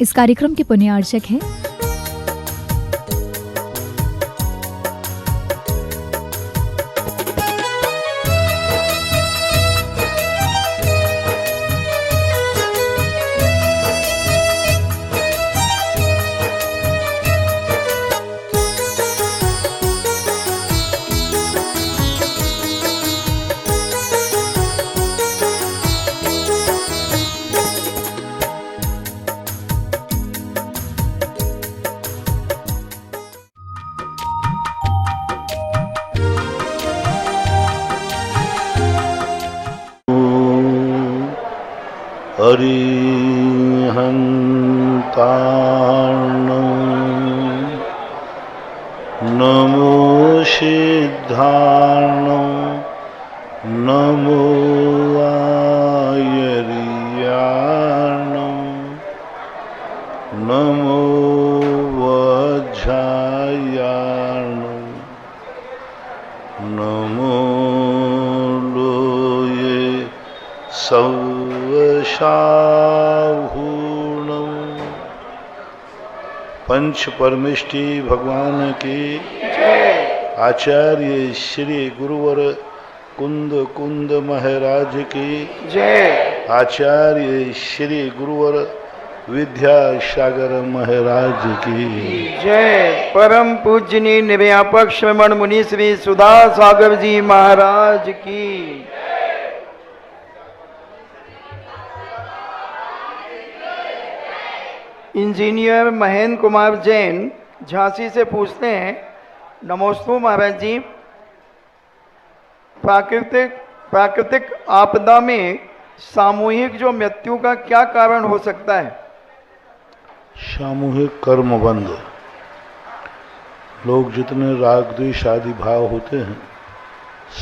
इस कार्यक्रम के पुण्यार्चक हैं अरिहन्तार्णं नमो सिद्धार्णं नमो आयर्यार्णं नमो वज्रायार्णं नमो लोये सवशाहूर्णं। पंच परमेष्टि भगवान की आचार्य श्री गुरुवर कुंद कुंद महाराज की जय। आचार्य श्री गुरुवर विद्यासागर महाराज की जय। परम पूजनीय निर्व्यापक श्रवण मुनि श्री सुधा सागर जी महाराज की। इंजीनियर महेंद्र कुमार जैन झांसी से पूछते हैं, नमोस्तु महाराज जी, प्राकृतिक आपदा में सामूहिक जो मृत्यु का क्या कारण हो सकता है? सामूहिक कर्मबंध। लोग जितने राग द्वेष आदि भाव होते हैं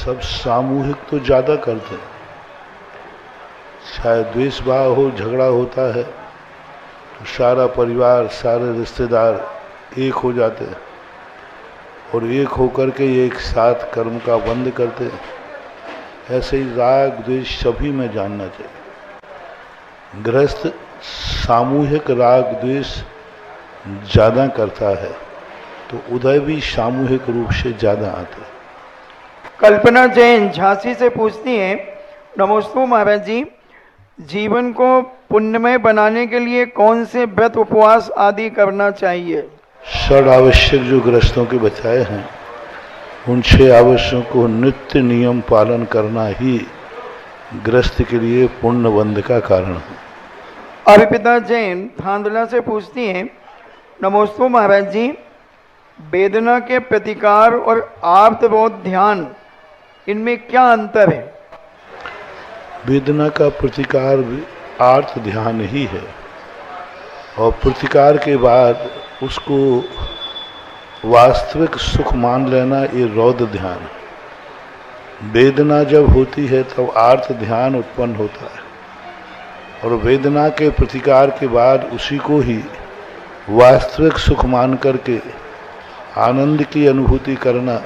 सब सामूहिक तो ज़्यादा करते हैं। शायद द्वेष भाव हो, झगड़ा होता है तो सारा परिवार सारे रिश्तेदार एक हो जाते हैं और एक होकर के एक साथ कर्म का बंध करते हैं। ऐसे ही राग द्वेष सभी में जानना चाहिए। गृहस्थ सामूहिक राग द्वेष ज़्यादा करता है तो उदय भी सामूहिक रूप से ज़्यादा आते हैं। कल्पना जैन झांसी से पूछती हैं, नमोस्तु महाराज जी, जीवन को पुण्यमय बनाने के लिए कौन से व्रत उपवास आदि करना चाहिए? षड आवश्यक जो गृहस्थों के बताए हैं उन 6 आवश्यकों को नित्य नियम पालन करना ही गृहस्थ के लिए पुण्य बंध का कारण है। अर्पिता जैन धांधला से पूछती हैं, नमोस्तु महाराज जी, वेदना के प्रतिकार और आर्तबोध ध्यान, इनमें क्या अंतर है? वेदना का प्रतिकार भी आर्त ध्यान ही है और प्रतिकार के बाद उसको वास्तविक सुख मान लेना ये रौद्र ध्यान है। वेदना जब होती है तब आर्त ध्यान उत्पन्न होता है और वेदना के प्रतिकार के बाद उसी को ही वास्तविक सुख मान करके आनंद की अनुभूति करना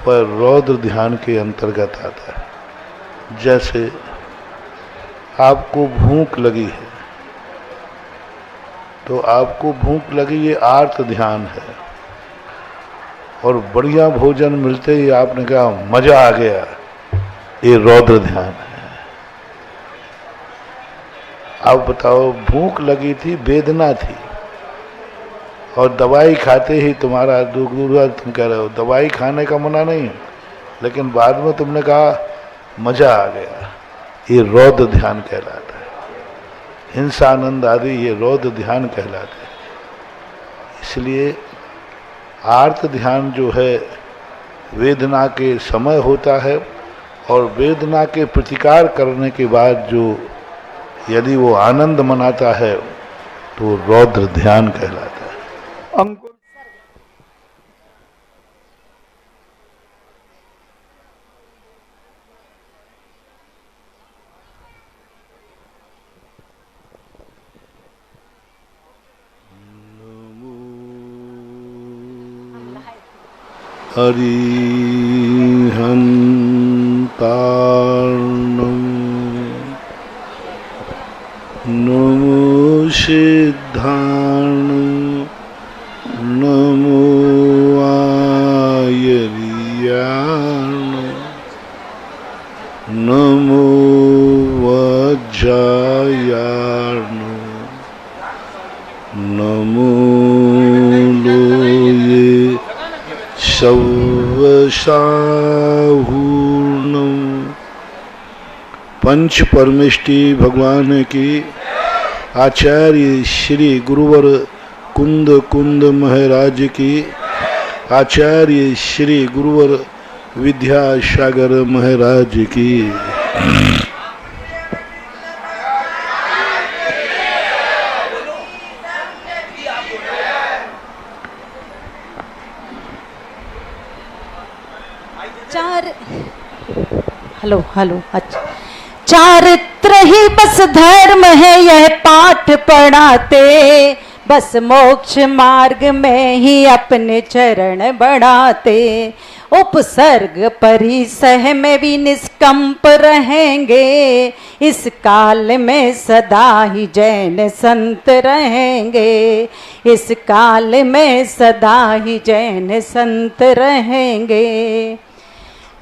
पर रौद्र ध्यान के अंतर्गत आता है। जैसे आपको भूख लगी है तो आपको भूख लगी ये आर्त ध्यान है और बढ़िया भोजन मिलते ही आपने कहा मजा आ गया, ये रौद्र ध्यान है। आप बताओ, भूख लगी थी, वेदना थी और दवाई खाते ही तुम्हारा तुम कह रहे हो दवाई खाने का मना नहीं, लेकिन बाद में तुमने कहा मजा आ गया, ये रौद्र ध्यान कहलाता है। हिंसानंद आदि ये रौद्र ध्यान कहलाते हैं। इसलिए आर्त ध्यान जो है वेदना के समय होता है और वेदना के प्रतिकार करने के बाद जो यदि वो आनंद मनाता है तो रौद्र ध्यान कहलाता है। अंकुर अरिहन्तार्णं नमो सिद्धाण नमो आयर्याण नमो वज्रायाण नमो लोये शवसाहूर्णम। पंच परमेष्टि भगवान की आचार्य श्री गुरुवर कुंद कुंद महाराज की, आचार्य श्री गुरुवर विद्यासागर महाराज की। हेलो हेलो, अच्छा। चारित्र ही बस धर्म है यह पाठ पढ़ाते, बस मोक्ष मार्ग में ही अपने चरण बढ़ाते। उपसर्ग परिसह में भी निष्कंप रहेंगे, इस काल में सदा ही जैन संत रहेंगे, इस काल में सदा ही जैन संत रहेंगे।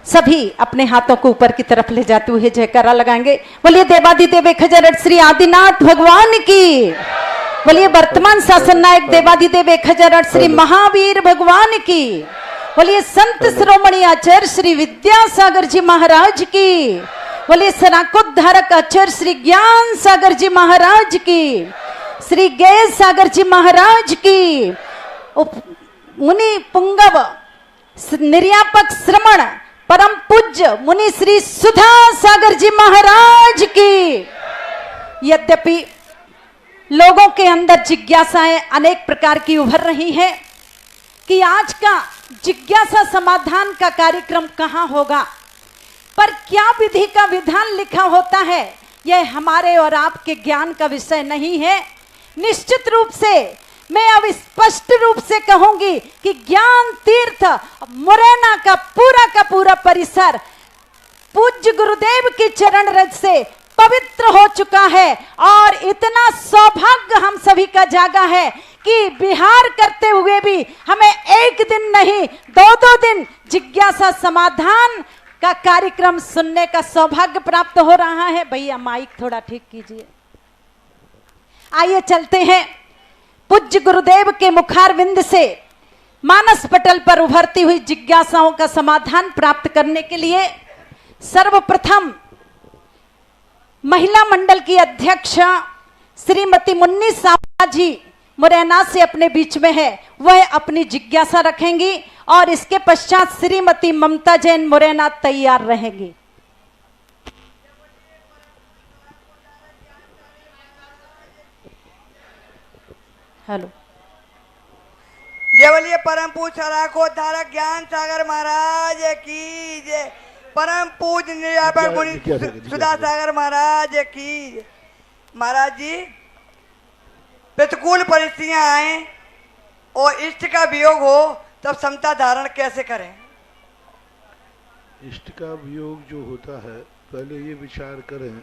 सभी अपने हाथों को ऊपर की तरफ ले जाते हुए जयकारा लगाएंगे। बोलिए देवाधिदेव एक हजार श्री आदिनाथ भगवान की, बोलिए वर्तमान शासन नायक देवाधिदेव एक हजार श्री महावीर भगवान की, बोलिए संत शिरोमणि आचार्य श्री विद्यासागर जी महाराज की, बोलिए सनाकोद्धारक आचार्य श्री ज्ञान सागर जी महाराज की, श्री गए सागर जी महाराज की, मुनि पुंगव निर्यापक श्रमण परम पूज्य मुनि श्री सुधा सागर जी महाराज की। यद्यपि लोगों के अंदर जिज्ञासाएं अनेक प्रकार की उभर रही हैं कि आज का जिज्ञासा समाधान का कार्यक्रम कहाँ होगा, पर क्या विधि का विधान लिखा होता है यह हमारे और आपके ज्ञान का विषय नहीं है। निश्चित रूप से मैं अब स्पष्ट रूप से कहूंगी कि ज्ञान तीर्थ मुरैना का पूरा परिसर पूज्य गुरुदेव के चरण रज से पवित्र हो चुका है, और इतना सौभाग्य हम सभी का जागा है कि विहार करते हुए भी हमें एक दिन नहीं 2-2 दिन जिज्ञासा समाधान का कार्यक्रम सुनने का सौभाग्य प्राप्त हो रहा है। भैया माइक थोड़ा ठीक कीजिए। आइए चलते हैं पूज्य गुरुदेव के मुखारविंद से मानस पटल पर उभरती हुई जिज्ञासाओं का समाधान प्राप्त करने के लिए सर्वप्रथम महिला मंडल की अध्यक्ष श्रीमती मुन्नी साहू जी मुरैना से अपने बीच में है, वह अपनी जिज्ञासा रखेंगी और इसके पश्चात श्रीमती ममता जैन मुरैना तैयार रहेंगी। हेलो, जय बोलिए परम पूज्य सनाकोद्धारक ज्ञान सागर महाराज की जय, परम पूज्य निर्यापक मुनि सुधा सागर महाराज की। महाराज जी, प्रतिकूल परिस्थितियां आए और इष्ट का वियोग हो तब समता धारण कैसे करें? इष्ट का वियोग जो होता है, पहले ये विचार करें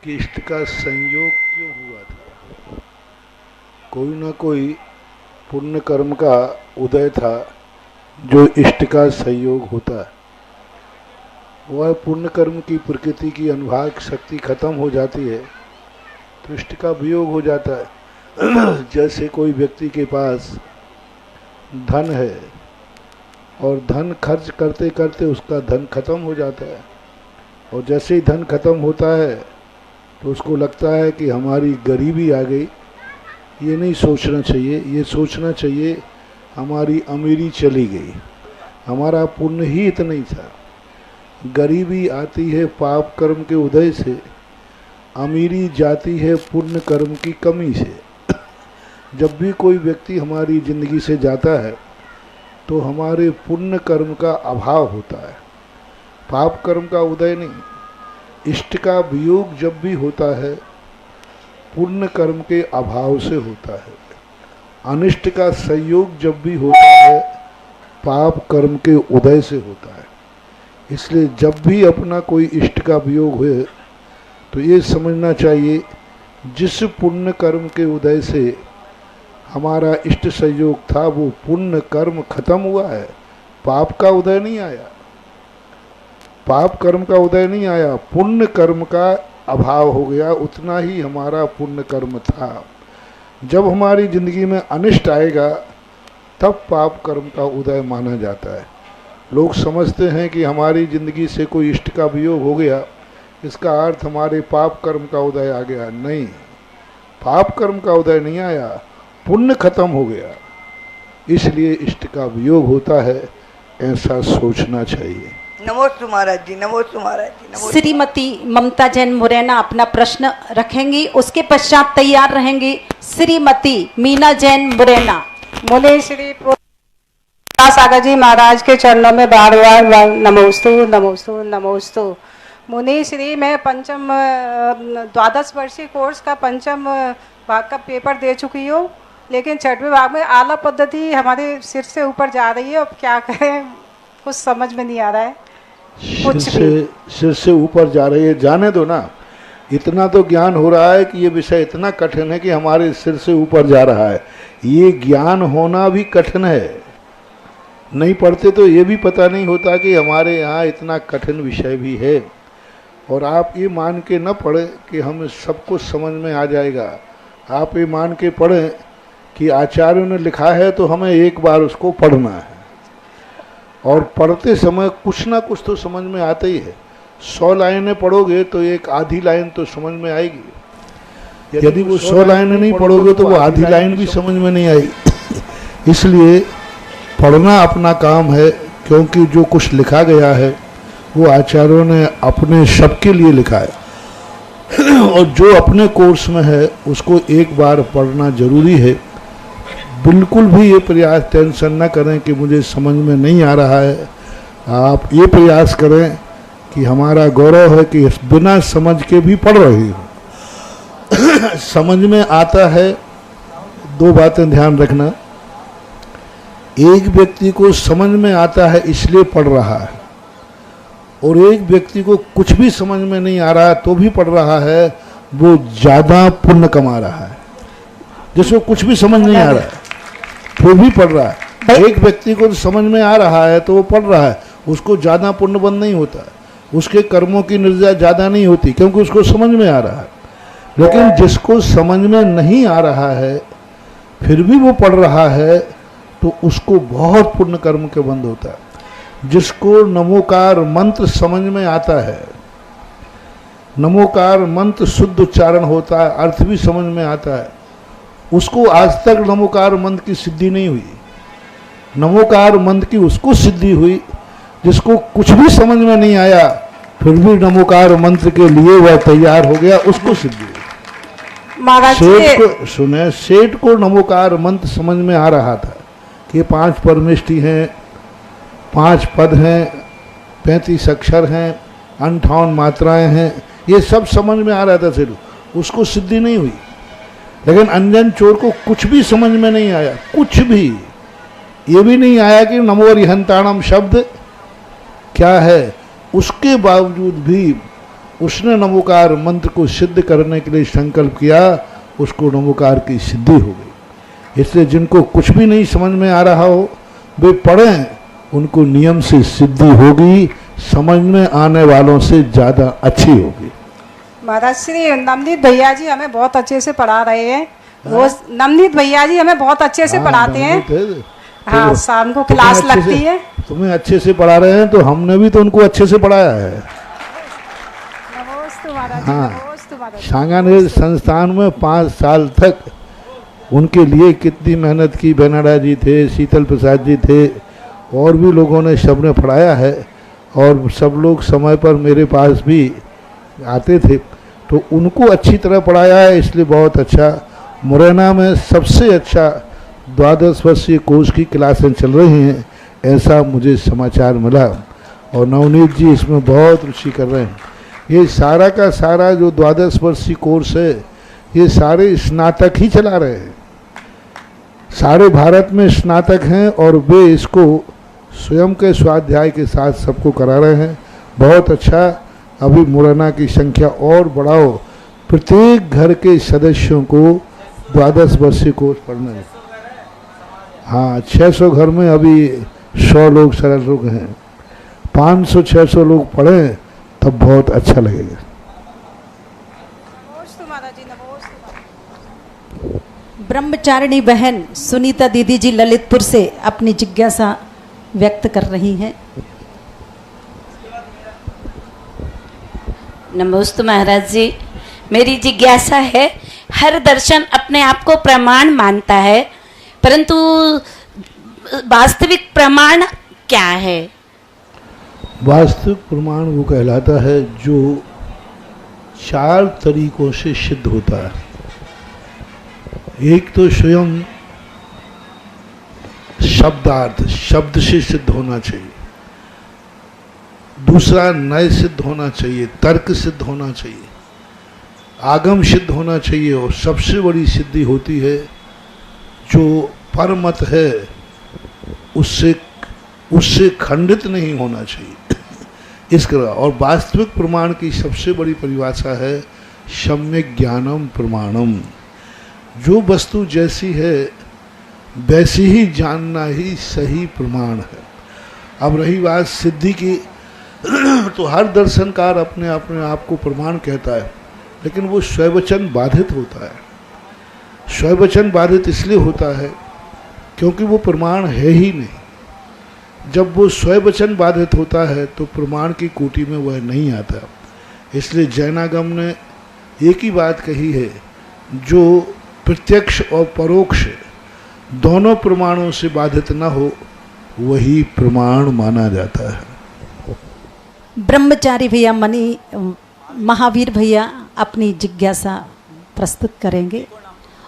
कि इष्ट का संयोग क्यों हुआ था। कोई ना कोई पुण्य कर्म का उदय था जो इष्ट का संयोग होता है। वह पुण्य कर्म की प्रकृति की अनुभाग शक्ति खत्म हो जाती है तो इष्ट का वियोग हो जाता है। जैसे कोई व्यक्ति के पास धन है और धन खर्च करते करते उसका धन खत्म हो जाता है, और जैसे ही धन खत्म होता है तो उसको लगता है कि हमारी गरीबी आ गई। ये नहीं सोचना चाहिए, ये सोचना चाहिए हमारी अमीरी चली गई, हमारा पुण्य ही इतना ही था। गरीबी आती है पाप कर्म के उदय से, अमीरी जाती है पुण्य कर्म की कमी से। जब भी कोई व्यक्ति हमारी ज़िंदगी से जाता है तो हमारे पुण्य कर्म का अभाव होता है, पाप कर्म का उदय नहीं। इष्ट का वियोग जब भी होता है पुण्य कर्म के अभाव से होता है। अनिष्ट का संयोग जब भी होता है पाप कर्म के उदय से होता है। इसलिए जब भी अपना कोई इष्ट का वियोग हुए तो ये समझना चाहिए जिस पुण्य कर्म के उदय से हमारा इष्ट संयोग था वो पुण्य कर्म खत्म हुआ है, पाप का उदय नहीं आया, पाप कर्म का उदय नहीं आया, पुण्य कर्म का अभाव हो गया। उतना ही हमारा पुण्य कर्म था। जब हमारी जिंदगी में अनिष्ट आएगा तब पाप कर्म का उदय माना जाता है। लोग समझते हैं कि हमारी जिंदगी से कोई इष्ट का वियोग हो गया, इसका अर्थ हमारे पाप कर्म का उदय आ गया। नहीं, पाप कर्म का उदय नहीं आया, पुण्य खत्म हो गया, इसलिए इष्ट का वियोग होता है, ऐसा सोचना चाहिए। नमोस्तु महाराज जी, नमोस्तु महाराज जी, नमोस्तु। श्रीमती ममता जैन मुरैना अपना प्रश्न रखेंगी, उसके पश्चात तैयार रहेंगी श्रीमती मीना जैन मुरैना। मुनि श्री सागर जी महाराज के चरणों में बार बार नमोस्तु नमोस्तु नमोस्तु। मुनि श्री, मैं पंचम 12 वर्षीय कोर्स का पंचम भाग का पेपर दे चुकी हूँ, लेकिन 6वें भाग में आला पद्धति हमारे सिर से ऊपर जा रही है। अब क्या करें, कुछ समझ में नहीं आ रहा है। सिर से ऊपर जा रही है, जाने दो ना। इतना तो ज्ञान हो रहा है कि ये विषय इतना कठिन है कि हमारे सिर से ऊपर जा रहा है। ये ज्ञान होना भी कठिन है, नहीं पढ़ते तो ये भी पता नहीं होता कि हमारे यहाँ इतना कठिन विषय भी है। और आप ये मान के न पढ़ें कि हमें सब कुछ समझ में आ जाएगा। आप ये मान के पढ़ें कि आचार्यों ने लिखा है तो हमें एक बार उसको पढ़ना है, और पढ़ते समय कुछ ना कुछ तो समझ में आता ही है। 100 लाइनें पढ़ोगे तो एक आधी लाइन तो समझ में आएगी। यदि वो 100 लाइनें नहीं पढ़ोगे तो वो आधी लाइन भी समझ में नहीं आएगी। इसलिए पढ़ना अपना काम है, क्योंकि जो कुछ लिखा गया है वो आचार्यों ने अपने सबके लिए लिखा है, और जो अपने कोर्स में है उसको एक बार पढ़ना जरूरी है। बिल्कुल भी ये प्रयास टेंशन न करें कि मुझे समझ में नहीं आ रहा है। आप ये प्रयास करें कि हमारा गौरव है कि बिना समझ के भी पढ़ रही हो। समझ में आता है। 2 बातें ध्यान रखना, एक व्यक्ति को समझ में आता है इसलिए पढ़ रहा है, और एक व्यक्ति को कुछ भी समझ में नहीं आ रहा है तो भी पढ़ रहा है, वो ज़्यादा पुण्य कमा रहा है। जिसको कुछ भी समझ नहीं आ रहा है वो भी पढ़ रहा है। एक व्यक्ति को समझ में आ रहा है तो वो पढ़ रहा है, उसको ज़्यादा पुण्यबंध नहीं होता, उसके कर्मों की निर्जा ज़्यादा नहीं होती, क्योंकि उसको समझ में आ रहा है। लेकिन जिसको समझ में नहीं आ रहा है फिर भी वो पढ़ रहा है तो उसको बहुत पुण्य कर्म के बंध होता है। जिसको नमोकार मंत्र समझ में आता है, नमोकार मंत्र शुद्ध उच्चारण होता है, अर्थ भी समझ में आता है, उसको आज तक नमोकार मंत्र की सिद्धि नहीं हुई। नमोकार मंत्र की उसको सिद्धि हुई जिसको कुछ भी समझ में नहीं आया फिर भी नमोकार मंत्र के लिए वह तैयार हो गया, उसको सिद्धि हुई। सेठ को सुने, सेठ को नमोकार मंत्र समझ में आ रहा था कि 5 परमेष्टि हैं, 5 पद हैं, 35 अक्षर हैं, 58 मात्राएं हैं, ये सब समझ में आ रहा था सिर्फ, उसको सिद्धि नहीं हुई। लेकिन अंजन चोर को कुछ भी समझ में नहीं आया, कुछ भी, ये भी नहीं आया कि नमो अरिहंताणम शब्द क्या है। उसके बावजूद भी उसने नमोकार मंत्र को सिद्ध करने के लिए संकल्प किया, उसको नमोकार की सिद्धि हो गई। इसलिए जिनको कुछ भी नहीं समझ में आ रहा हो वे पढ़ें, उनको नियम से सिद्धि होगी, समझ में आने वालों से ज़्यादा अच्छी होगी। महाराज श्री नवनीत भैया जी हमें बहुत अच्छे से पढ़ा रहे हैं। वो नवनीत भैया जी हमें बहुत अच्छे से पढ़ाते हैं। हाँ, शाम को क्लास लगती है। तुम्हें अच्छे से पढ़ा रहे हैं तो हमने भी तो उनको अच्छे से पढ़ाया है। हाँ, सांगानेर संस्थान में 5 साल तक उनके लिए कितनी मेहनत की। बेनाडा जी थे, शीतल प्रसाद जी थे, और भी लोगों ने, सबने पढ़ाया है। और सब लोग समय पर मेरे पास भी आते थे, तो उनको अच्छी तरह पढ़ाया है, इसलिए बहुत अच्छा। मुरैना में सबसे अच्छा 12 वर्षीय कोर्स की क्लासें चल रही हैं, ऐसा मुझे समाचार मिला। और नवनीत जी इसमें बहुत रुचि कर रहे हैं। ये सारा का सारा जो 12 वर्षीय कोर्स है, ये सारे स्नातक ही चला रहे हैं। सारे भारत में स्नातक हैं और वे इसको स्वयं के स्वाध्याय के साथ सबको करा रहे हैं। बहुत अच्छा। अभी मुरैना की संख्या और बढ़ाओ प्रत्येक घर के सदस्यों को द्वादश वर्षीय कोर्स पढ़ना है। हाँ, 600 घर में अभी 100 लोग सरल लोग हैं, 500-600 लोग पढ़ें तब बहुत अच्छा लगेगा। ब्रह्मचारिणी बहन सुनीता दीदी जी ललितपुर से अपनी जिज्ञासा व्यक्त कर रही हैं। नमोस्तु महाराज जी, मेरी जिज्ञासा है, हर दर्शन अपने आप को प्रमाण मानता है, परंतु वास्तविक प्रमाण क्या है? वास्तविक प्रमाण वो कहलाता है जो 4 तरीकों से सिद्ध होता है। एक तो स्वयं शब्दार्थ, शब्द से सिद्ध होना चाहिए। दूसरा न्याय सिद्ध होना चाहिए, तर्क सिद्ध होना चाहिए, आगम सिद्ध होना चाहिए, और सबसे बड़ी सिद्धि होती है जो परमत है उससे खंडित नहीं होना चाहिए। इसका और वास्तविक प्रमाण की सबसे बड़ी परिभाषा है सम्यक ज्ञानम प्रमाणम। जो वस्तु जैसी है वैसी ही जानना ही सही प्रमाण है। अब रही बात सिद्धि की, तो हर दर्शनकार अपने आप को प्रमाण कहता है, लेकिन वो स्ववचन बाधित होता है। स्ववचन बाधित इसलिए होता है क्योंकि वो प्रमाण है ही नहीं। जब वो स्ववचन बाधित होता है तो प्रमाण की कोटि में वह नहीं आता। इसलिए जैनागम ने एक ही बात कही है, जो प्रत्यक्ष और परोक्ष दोनों प्रमाणों से बाधित न हो वही प्रमाण माना जाता है। ब्रह्मचारी भैया महावीर भैया अपनी जिज्ञासा प्रस्तुत करेंगे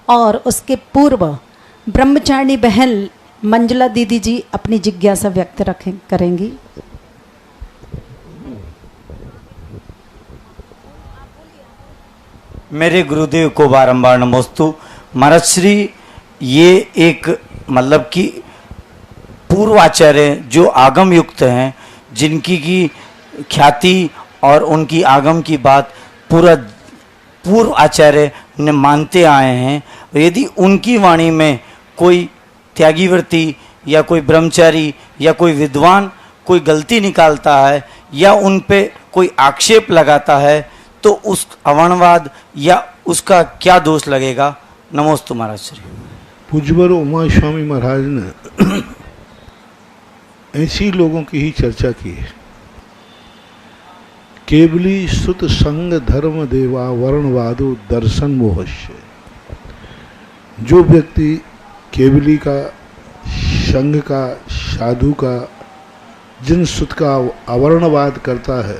और उसके पूर्व ब्रह्मचारिणी बहन मंजुला दीदी जी अपनी जिज्ञासा व्यक्त करेंगी। मेरे गुरुदेव को बारंबार नमोस्तु। महाराज श्री, ये एक मतलब कि पूर्वाचार्य जो आगम युक्त हैं, जिनकी की ख्याति और उनकी आगम की बात पूरा पूर्व आचार्य ने मानते आए हैं, यदि उनकी वाणी में कोई त्यागीवर्ती या कोई ब्रह्मचारी या कोई विद्वान कोई गलती निकालता है या उन पे कोई आक्षेप लगाता है तो उस अवर्णवाद या उसका क्या दोष लगेगा? नमोस्तु महाराज श्री। पूज्यवर उमा स्वामी महाराज ने ऐसी लोगों की ही चर्चा की है। केवली सुत संग धर्म देवा वर्णवादो दर्शन मोहस्य। जो व्यक्ति केवली का, संघ का, साधु का, जिन सुत का अवर्णवाद करता है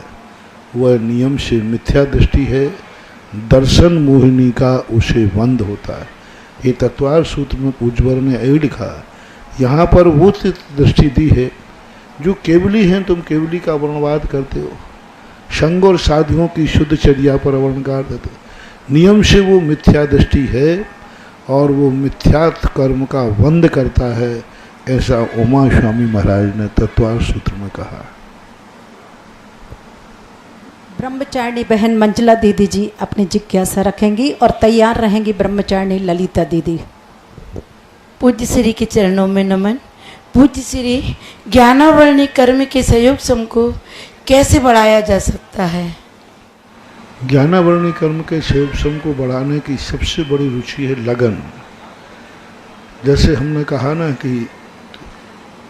वह नियम से मिथ्या दृष्टि है, दर्शन मोहिनी का उसे बंद होता है। ये तत्वार सूत्र में पूज्यवर ने यही लिखा। यहाँ पर वो दृष्टि दी है जो केवली हैं, तुम केवली का वर्णवाद करते हो, संघ और साधुओं की शुद्ध चर्या पर अवर्णकार देते, नियम से वो मिथ्या दृष्टि है और वो मिथ्यात्व कर्म का बंद करता है। ऐसा उमा स्वामी महाराज ने तत्वार सूत्र में कहा। ब्रह्मचारिणी बहन मंजुला दीदी जी अपनी जिज्ञासा रखेंगी और तैयार रहेंगी ब्रह्मचारिणी ललिता दीदी। पूज्य श्री के चरणों में नमन। पूज्य श्री, ज्ञानावरणी कर्म के सहयोग सम को कैसे बढ़ाया जा सकता है? ज्ञानावरणी कर्म के सहयोग सम को बढ़ाने की सबसे बड़ी रुचि है लगन। जैसे हमने कहा ना कि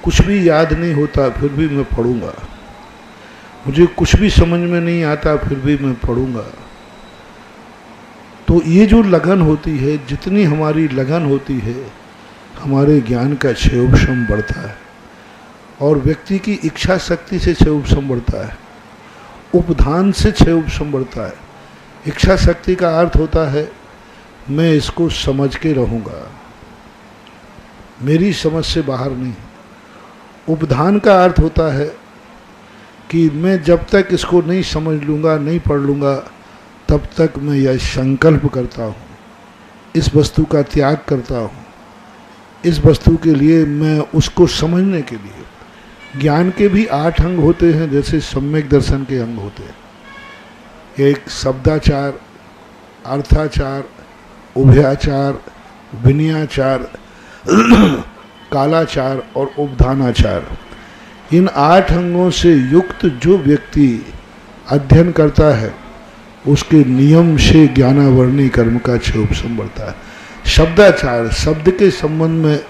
कुछ भी याद नहीं होता फिर भी मैं पढ़ूंगा, मुझे कुछ भी समझ में नहीं आता फिर भी मैं पढ़ूंगा। तो ये जो लगन होती है, जितनी हमारी लगन होती है, हमारे ज्ञान का क्षयोपशम बढ़ता है और व्यक्ति की इच्छा शक्ति से क्षयोपशम बढ़ता है, उपधान से क्षयोपशम बढ़ता है। इच्छा शक्ति का अर्थ होता है मैं इसको समझ के रहूँगा, मेरी समझ से बाहर नहीं। उपधान का अर्थ होता है कि मैं जब तक इसको नहीं समझ लूँगा, नहीं पढ़ लूँगा, तब तक मैं यह संकल्प करता हूँ, इस वस्तु का त्याग करता हूँ, इस वस्तु के लिए मैं उसको समझने के लिए। ज्ञान के भी 8 अंग होते हैं, जैसे सम्यक दर्शन के अंग होते हैं। एक शब्दाचार, अर्थाचार, उभयाचार, विनयाचार, कालाचार और उपधानाचार, इन 8 अंगों से युक्त जो व्यक्ति अध्ययन करता है उसके नियम से ज्ञानावरणी कर्म का क्षयोपशम बढ़ता है। शब्दाचार, शब्द के संबंध में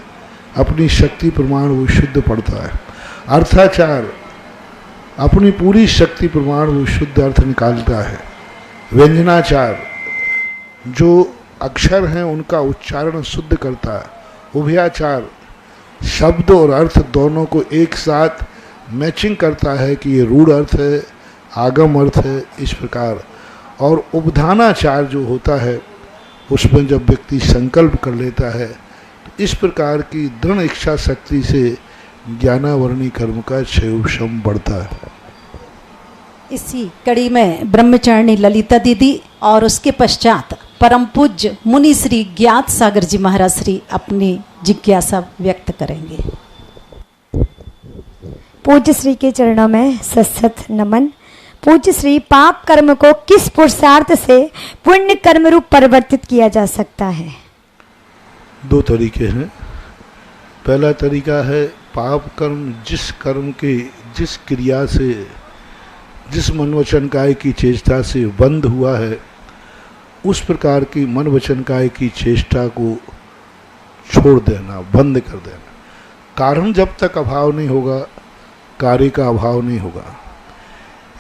अपनी शक्ति प्रमाण वो शुद्ध पड़ता है। अर्थाचार, अपनी पूरी शक्ति प्रमाण वो शुद्ध अर्थ निकालता है। व्यंजनाचार, जो अक्षर हैं उनका उच्चारण शुद्ध करता है। उभयाचार, शब्द और अर्थ दोनों को एक साथ मैचिंग करता है कि ये रूढ़ अर्थ है, आगम अर्थ है, इस प्रकार। और उपधानाचार जो होता है उसमें जब व्यक्ति संकल्प कर लेता है तो इस प्रकार की दृढ़ इच्छा शक्ति से ज्ञानावरणी कर्म का क्षयोपशम बढ़ता है। इसी कड़ी में ब्रह्मचारिणी ललिता दीदी और उसके पश्चात परम पूज्य मुनि श्री ज्ञात सागर जी महाराज श्री अपनी जिज्ञासा व्यक्त करेंगे। पूज्य श्री के चरणों में सशत नमन। पूज्य श्री, पाप कर्म को किस पुरुषार्थ से पुण्य कर्म रूप परिवर्तित किया जा सकता है? 2 तरीके हैं। पहला तरीका है पाप कर्म जिस कर्म के, जिस क्रिया से, जिस मन वचन काय की चेष्टा से बंद हुआ है, उस प्रकार की मन वचन काय की चेष्टा को छोड़ देना, बंद कर देना। कारण जब तक अभाव नहीं होगा, कार्य का अभाव नहीं होगा।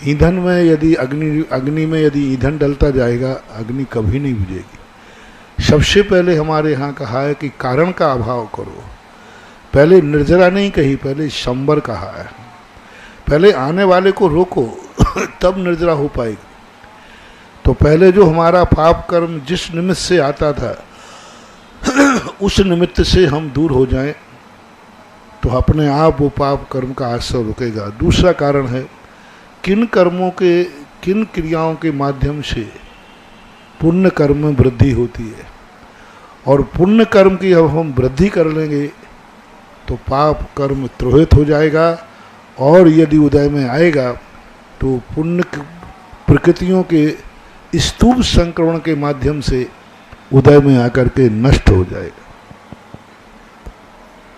ईंधन में यदि अग्नि में यदि ईंधन डलता जाएगा, अग्नि कभी नहीं बुझेगी। सबसे पहले हमारे यहाँ कहा है कि कारण का अभाव करो। पहले निर्जरा नहीं कही, पहले शंबर कहा है। पहले आने वाले को रोको तब निर्जरा हो पाएगी। तो पहले जो हमारा पाप कर्म जिस निमित्त से आता था उस निमित्त से हम दूर हो जाएं तो अपने आप वो पाप कर्म का आश्रय रुकेगा। दूसरा कारण है किन कर्मों के, किन क्रियाओं के माध्यम से पुण्य कर्म में वृद्धि होती है, और पुण्य कर्म की अब हम वृद्धि कर लेंगे तो पाप कर्म त्रोहित हो जाएगा, और यदि उदय में आएगा तो पुण्य प्रकृतियों के स्तूप संक्रमण के माध्यम से उदय में आकर के नष्ट हो जाएगा।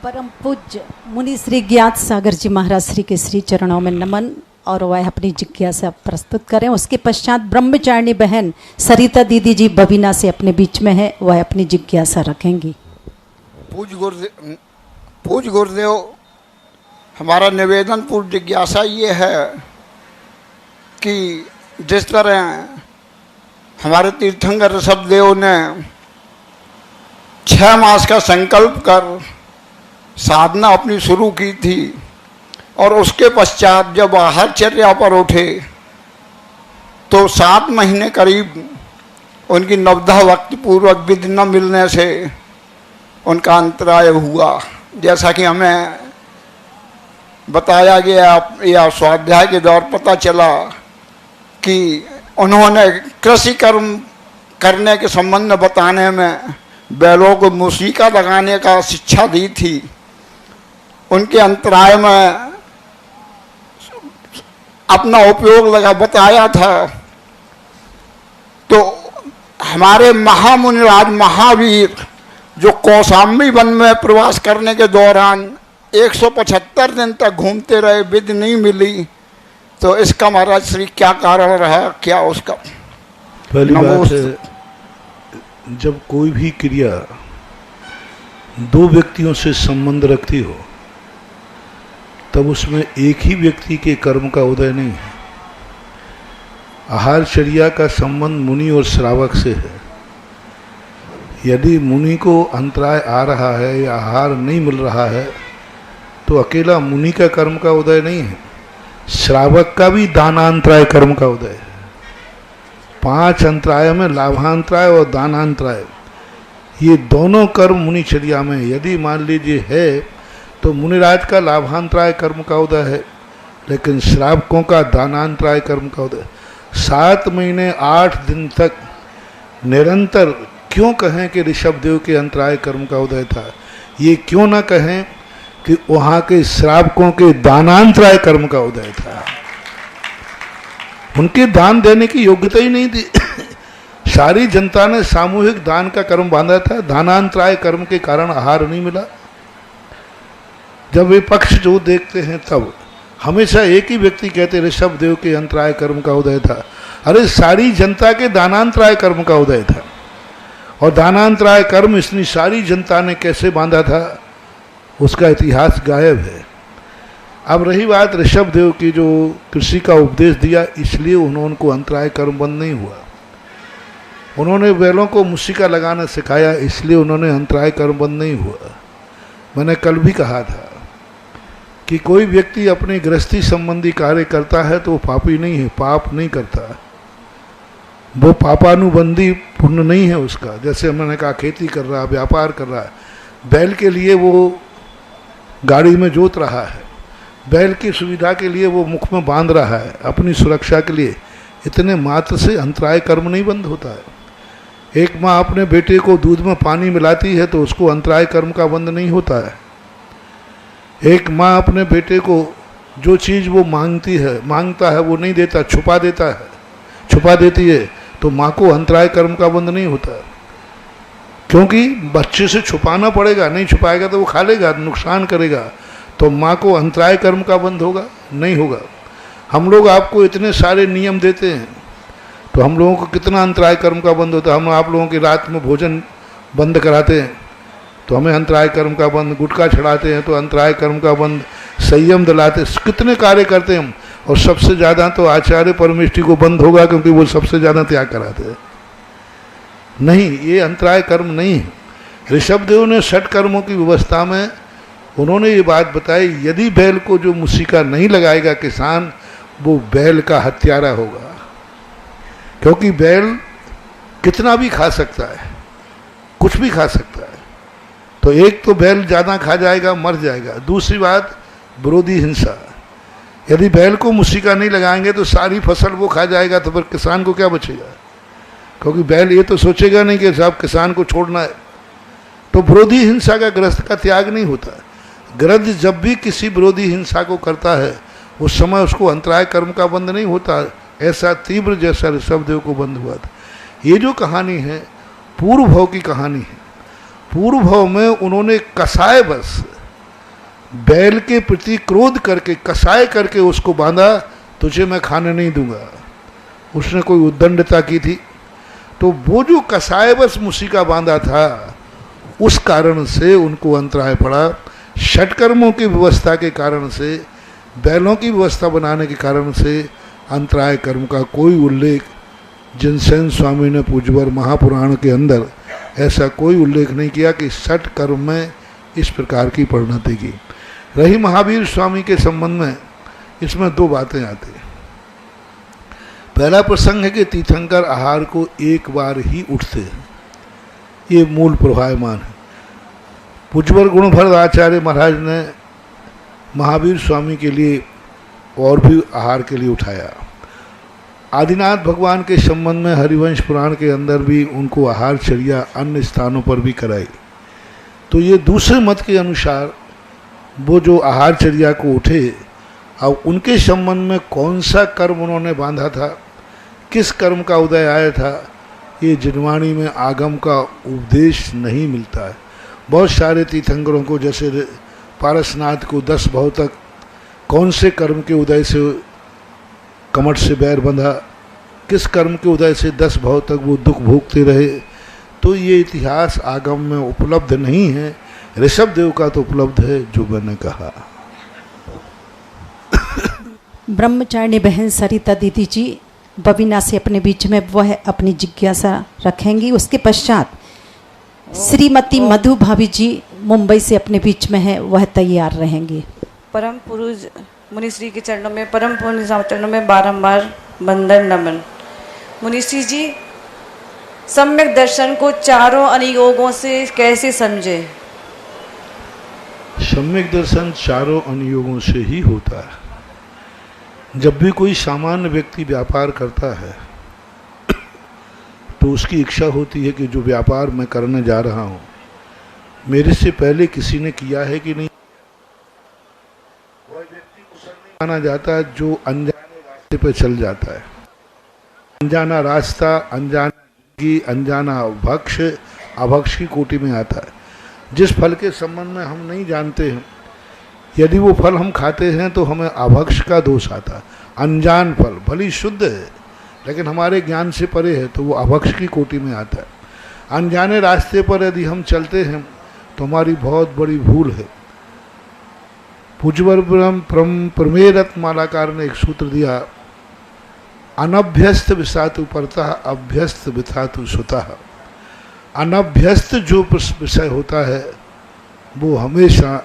परम पूज्य मुनि श्री ज्ञात सागर जी महाराज श्री के श्री चरणों में नमन, और वह अपनी जिज्ञासा प्रस्तुत करें। उसके पश्चात ब्रह्मचारिणी बहन सरिता दीदी जी बबीना से अपने बीच में है, वह अपनी जिज्ञासा रखेंगी। पूज्य गुरुदेव, हमारा निवेदन पूर्ण जिज्ञासा ये है कि जिस तरह हमारे तीर्थंकर ऋषभदेव ने 6 मास का संकल्प कर साधना अपनी शुरू की थी, और उसके पश्चात जब आहारचर्या पर उठे तो 7 महीने करीब उनकी नवधा वक्त पूर्वक विधि न मिलने से उनका अंतराय हुआ। जैसा कि हमें बताया गया या स्वाध्याय के दौर पता चला कि उन्होंने कृषि कर्म करने के संबंध में बताने में बैलों को मूसिका लगाने का शिक्षा दी थी। उनके अंतराय में अपना उपयोग लगा बताया था। तो हमारे महामुनिराज महावीर जो कौशाम्बी वन में प्रवास करने के दौरान 175 दिन तक घूमते रहे, विधि नहीं मिली, तो इसका महाराज श्री क्या कारण रहा, क्या उसका? पहली बात है, जब कोई भी क्रिया 2 व्यक्तियों से संबंध रखती हो तब उसमें एक ही व्यक्ति के कर्म का उदय नहीं है। आहारचर्या का संबंध मुनि और श्रावक से है। यदि मुनि को अंतराय आ रहा है या आहार नहीं मिल रहा है तो अकेला मुनि का कर्म का उदय नहीं है, श्रावक का भी दानांतराय कर्म का उदय है। 5 अंतराय में लाभांतराय और दानांतराय, ये दोनों कर्म मुनिचर्या में यदि मान लीजिए है तो मुनिराज का लाभांतराय कर्म का उदय है, लेकिन श्रावकों का दानांतराय कर्म का उदय। 7 महीने 8 दिन तक निरंतर क्यों कहें कि ऋषभदेव के अंतराय कर्म का उदय था, ये क्यों ना कहें कि वहाँ के श्रावकों के दानांतराय कर्म का उदय था। उनके दान देने की योग्यता ही नहीं थी। सारी जनता ने सामूहिक दान का कर्म बांधा था, दानांतराय कर्म के कारण आहार नहीं मिला। जब वे पक्ष जो देखते हैं तब हमेशा एक ही व्यक्ति कहते ऋषभ देव के अंतराय कर्म का उदय था। अरे सारी जनता के दानांतराय कर्म का उदय था, और दानांतराय कर्म इतनी सारी जनता ने कैसे बांधा था उसका इतिहास गायब है। अब रही बात ऋषभ देव की, जो कृषि का उपदेश दिया इसलिए उनको अंतराय कर्म बंद नहीं हुआ। उन्होंने बैलों को मुसिका लगाना सिखाया इसलिए उन्होंने अंतराय कर्म बंद नहीं हुआ। मैंने कल भी कहा था कि कोई व्यक्ति अपनी गृहस्थी संबंधी कार्य करता है तो वो पापी नहीं है, पाप नहीं करता, वो पापानुबंधी पुण्य नहीं है उसका। जैसे मैंने कहा खेती कर रहा, व्यापार कर रहा है, बैल के लिए वो गाड़ी में जोत रहा है, बैल की सुविधा के लिए वो मुख में बांध रहा है, अपनी सुरक्षा के लिए, इतने मात्र से अंतराय कर्म नहीं बंद होता है। एक माँ अपने बेटे को दूध में पानी मिलाती है तो उसको अंतराय कर्म का बंद नहीं होता है। एक माँ अपने बेटे को जो चीज़ वो मांगता है वो नहीं देता, छुपा देती है तो माँ को अंतराय कर्म का बंद नहीं होता, क्योंकि बच्चे से छुपाना पड़ेगा, नहीं छुपाएगा तो वो खा लेगा, नुकसान करेगा, तो माँ को अंतराय कर्म का बंद होगा? नहीं होगा। हम लोग आपको इतने सारे नियम देते हैं तो हम लोगों को कितना अंतराय कर्म का बंद होता है। हम आप लोगों की रात में भोजन बंद कराते हैं तो हमें अंतराय कर्म का बंद, गुटखा छड़ाते हैं तो अंतराय कर्म का बंद, संयम दिलाते, कितने कार्य करते हैं हम। और सबसे ज़्यादा तो आचार्य परमेष्टि को बंद होगा क्योंकि वो सबसे ज़्यादा त्याग कराते हैं। नहीं, ये अंतराय कर्म नहीं है। ऋषभ देव ने षट कर्मों की व्यवस्था में उन्होंने ये बात बताई, यदि बैल को जो मुसिका नहीं लगाएगा किसान, वो बैल का हत्यारा होगा, क्योंकि बैल कितना भी खा सकता है, कुछ भी खा सकता है। तो एक तो बैल ज़्यादा खा जाएगा, मर जाएगा। दूसरी बात विरोधी हिंसा, यदि बैल को मुसिका नहीं लगाएंगे तो सारी फसल वो खा जाएगा, तो फिर किसान को क्या बचेगा? क्योंकि बैल ये तो सोचेगा नहीं कि साहब किसान को छोड़ना है। तो विरोधी हिंसा का गृहस्थ का त्याग नहीं होता। गृहस्थ जब भी किसी विरोधी हिंसा को करता है उस समय उसको अंतराय कर्म का बंद नहीं होता, ऐसा तीव्र जैसा ऋषभ देव को बंद हुआ था। ये जो कहानी है पूर्व भव की कहानी है। पूर्व भव में उन्होंने कसाय बस बैल के प्रति क्रोध करके कसाय करके उसको बांधा, तुझे मैं खाने नहीं दूंगा। उसने कोई उद्दंडता की थी, तो वो जो कसाय बस मुसिका बांधा था उस कारण से उनको अंतराय पड़ा। षटकर्मों की व्यवस्था के कारण से, बैलों की व्यवस्था बनाने के कारण से अंतराय कर्म का कोई उल्लेख जिनसेन स्वामी ने पूज्यवर महापुराण के अंदर ऐसा कोई उल्लेख नहीं किया कि षट कर्म में इस प्रकार की परिणति की। रही महावीर स्वामी के संबंध में, इसमें दो बातें आती हैं। पहला प्रसंग है कि तीर्थंकर आहार को एक बार ही उठते हैं, ये मूल प्रभायमान है। पूज्यवर गुणभर आचार्य महाराज ने महावीर स्वामी के लिए और भी आहार के लिए उठाया। आदिनाथ भगवान के संबंध में हरिवंश पुराण के अंदर भी उनको आहारचर्या अन्य स्थानों पर भी कराई। तो ये दूसरे मत के अनुसार वो जो आहारचर्या को उठे, अब उनके संबंध में कौन सा कर्म उन्होंने बांधा था, किस कर्म का उदय आया था, ये जिनवाणी में आगम का उपदेश नहीं मिलता है। बहुत सारे तीर्थंकरों को, जैसे पारसनाथ को 10 भाव तक कौन से कर्म के उदय से कमठ से बैर बंधा, किस कर्म के उदय से 10 भाव तक वो दुख भोगते रहे, तो ये इतिहास आगम में उपलब्ध नहीं है। ऋषभ देव का तो उपलब्ध है, जो मैंने कहा। ब्रह्मचारिणी बहन सरिता दीदी जी बबीना से अपने बीच में वह अपनी जिज्ञासा रखेंगी। उसके पश्चात श्रीमती मधु भाभी जी मुंबई से अपने बीच में है, वह तैयार रहेंगी। परम पुरुष मुनिश्री के चरणों में, परम पुरुष चरणों में बारंबार वंदन नमन। मुनिश्री जी, सम्यक दर्शन को चारों अनुयोगों से कैसे समझे? सम्यक दर्शन चारों अनुयोगों से ही होता है। जब भी कोई सामान्य व्यक्ति व्यापार करता है तो उसकी इच्छा होती है कि जो व्यापार मैं करने जा रहा हूँ मेरे से पहले किसी ने किया है कि नहीं। वह व्यक्ति कुशल नहीं माना जाता जो अनजाने रास्ते पर चल जाता है। अनजाना रास्ता, अनजाना कि अनजाना भक्ष अभक्ष की कोटि में आता है। जिस फल के संबंध में हम नहीं जानते हैं, यदि वो फल हम खाते हैं तो हमें अभक्ष का दोष आता है। अनजान फल भली शुद्ध है लेकिन हमारे ज्ञान से परे है तो वो अभक्ष की कोटि में आता है। अनजाने रास्ते पर यदि हम चलते हैं तो हमारी बहुत बड़ी भूल है। पूज्यवर प्रमेय रत्न मालाकार ने एक सूत्र दिया, अनभ्यस्त विषातु परतः अभ्यस्त विथातु सुतः। अनभ्यस्त जो विषय होता है वो हमेशा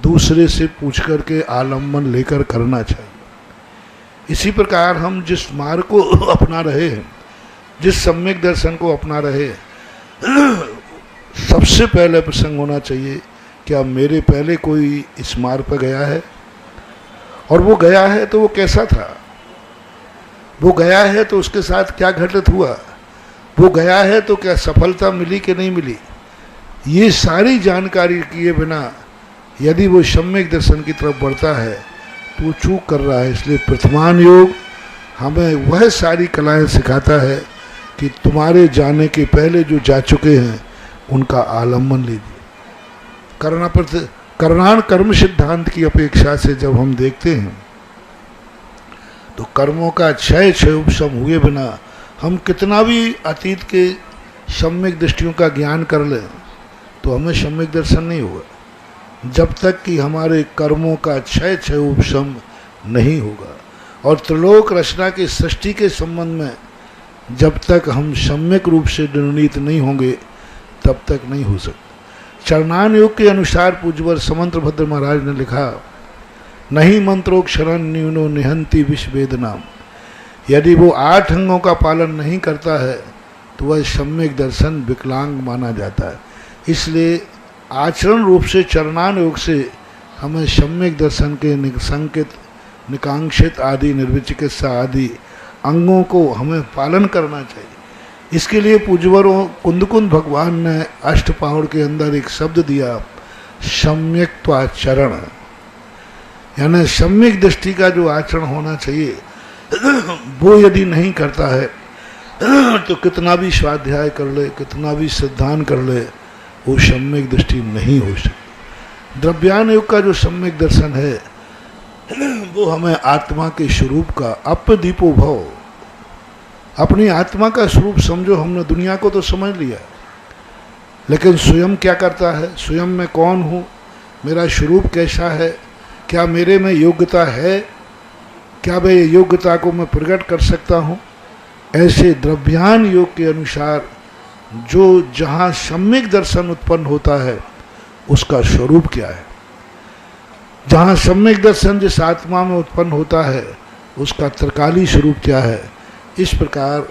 दूसरे से पूछ करके आलम्बन लेकर करना चाहिए। इसी प्रकार हम जिस मार्ग को अपना रहे हैं, जिस सम्यक दर्शन को अपना रहे, सबसे पहले प्रसंग होना चाहिए क्या मेरे पहले कोई इस मार्ग पर गया है, और वो गया है तो वो कैसा था, वो गया है तो उसके साथ क्या घटित हुआ, वो गया है तो क्या सफलता मिली कि नहीं मिली। ये सारी जानकारी किए बिना यदि वो सम्यक दर्शन की तरफ बढ़ता है तो वो चूक कर रहा है। इसलिए प्रथमान योग हमें वह सारी कलाएं सिखाता है कि तुम्हारे जाने के पहले जो जा चुके हैं उनका आलम्बन लीजिए। करणान कर्म सिद्धांत की अपेक्षा से जब हम देखते हैं तो कर्मों का क्षय उपशम हुए बिना हम कितना भी अतीत के सम्यक दृष्टियों का ज्ञान कर लें तो हमें सम्यक दर्शन नहीं होगा जब तक कि हमारे कर्मों का क्षय उपशम नहीं होगा। और त्रिलोक रचना की सृष्टि के संबंध में जब तक हम सम्यक रूप से निर्णीत नहीं होंगे तब तक नहीं हो सकता। चरणान योग के अनुसार पूज्यवर समंत्र भद्र महाराज ने लिखा, नहीं मंत्रोक्षरन न्यूनो निहंति विष वेदनाम। यदि वो 8 अंगों का पालन नहीं करता है तो वह सम्यक दर्शन विकलांग माना जाता है। इसलिए आचरण रूप से चरणान योग से हमें सम्यक दर्शन के संकेत निकांक्षित आदि निर्विचिकित्सा आदि अंगों को हमें पालन करना चाहिए। इसके लिए पूज्यवरों कुंदकुंद भगवान ने अष्टपाहुड़ के अंदर एक शब्द दिया, सम्यक्त्वाचरण, यानी सम्यक दृष्टि का जो आचरण होना चाहिए वो यदि नहीं करता है तो कितना भी स्वाध्याय कर ले, कितना भी सिद्धांत कर ले, वो सम्यक दृष्टि नहीं हो सकती। द्रव्यान योग का जो सम्यक दर्शन है वो हमें आत्मा के स्वरूप का अपदीपो भव, अपनी आत्मा का स्वरूप समझो। हमने दुनिया को तो समझ लिया लेकिन स्वयं क्या करता है, स्वयं मैं कौन हूँ, मेरा स्वरूप कैसा है, क्या मेरे में योग्यता है, क्या मैं योग्यता को मैं प्रकट कर सकता हूँ। ऐसे द्रव्यान योग के अनुसार जो जहाँ सम्यक दर्शन उत्पन्न होता है उसका स्वरूप क्या है, जहाँ सम्यक दर्शन जिस आत्मा में उत्पन्न होता है उसका त्रिकाली स्वरूप क्या है। इस प्रकार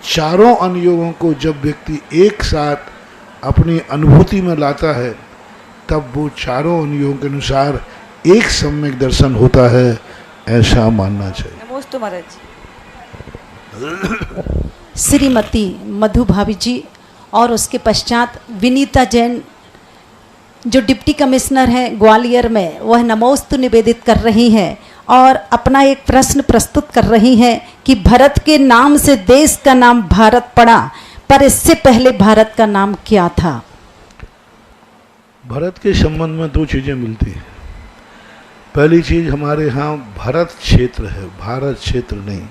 चारों अनुयोगों को जब व्यक्ति एक साथ अपनी अनुभूति में लाता है तब वो चारों अनुयोगों के अनुसार एक सम्यक दर्शन होता है, ऐसा मानना चाहिए। नमस्ते महाराज। श्रीमती मधु भाभी जी और उसके पश्चात विनीता जैन जो डिप्टी कमिश्नर हैं ग्वालियर में, वह नमोस्तु निवेदित कर रही हैं और अपना एक प्रश्न प्रस्तुत कर रही हैं कि भरत के नाम से देश का नाम भारत पड़ा, पर इससे पहले भारत का नाम क्या था। भरत के संबंध में 2 चीज़ें मिलती हैं। पहली चीज़ हमारे यहाँ भरत क्षेत्र है, भारत क्षेत्र नहीं।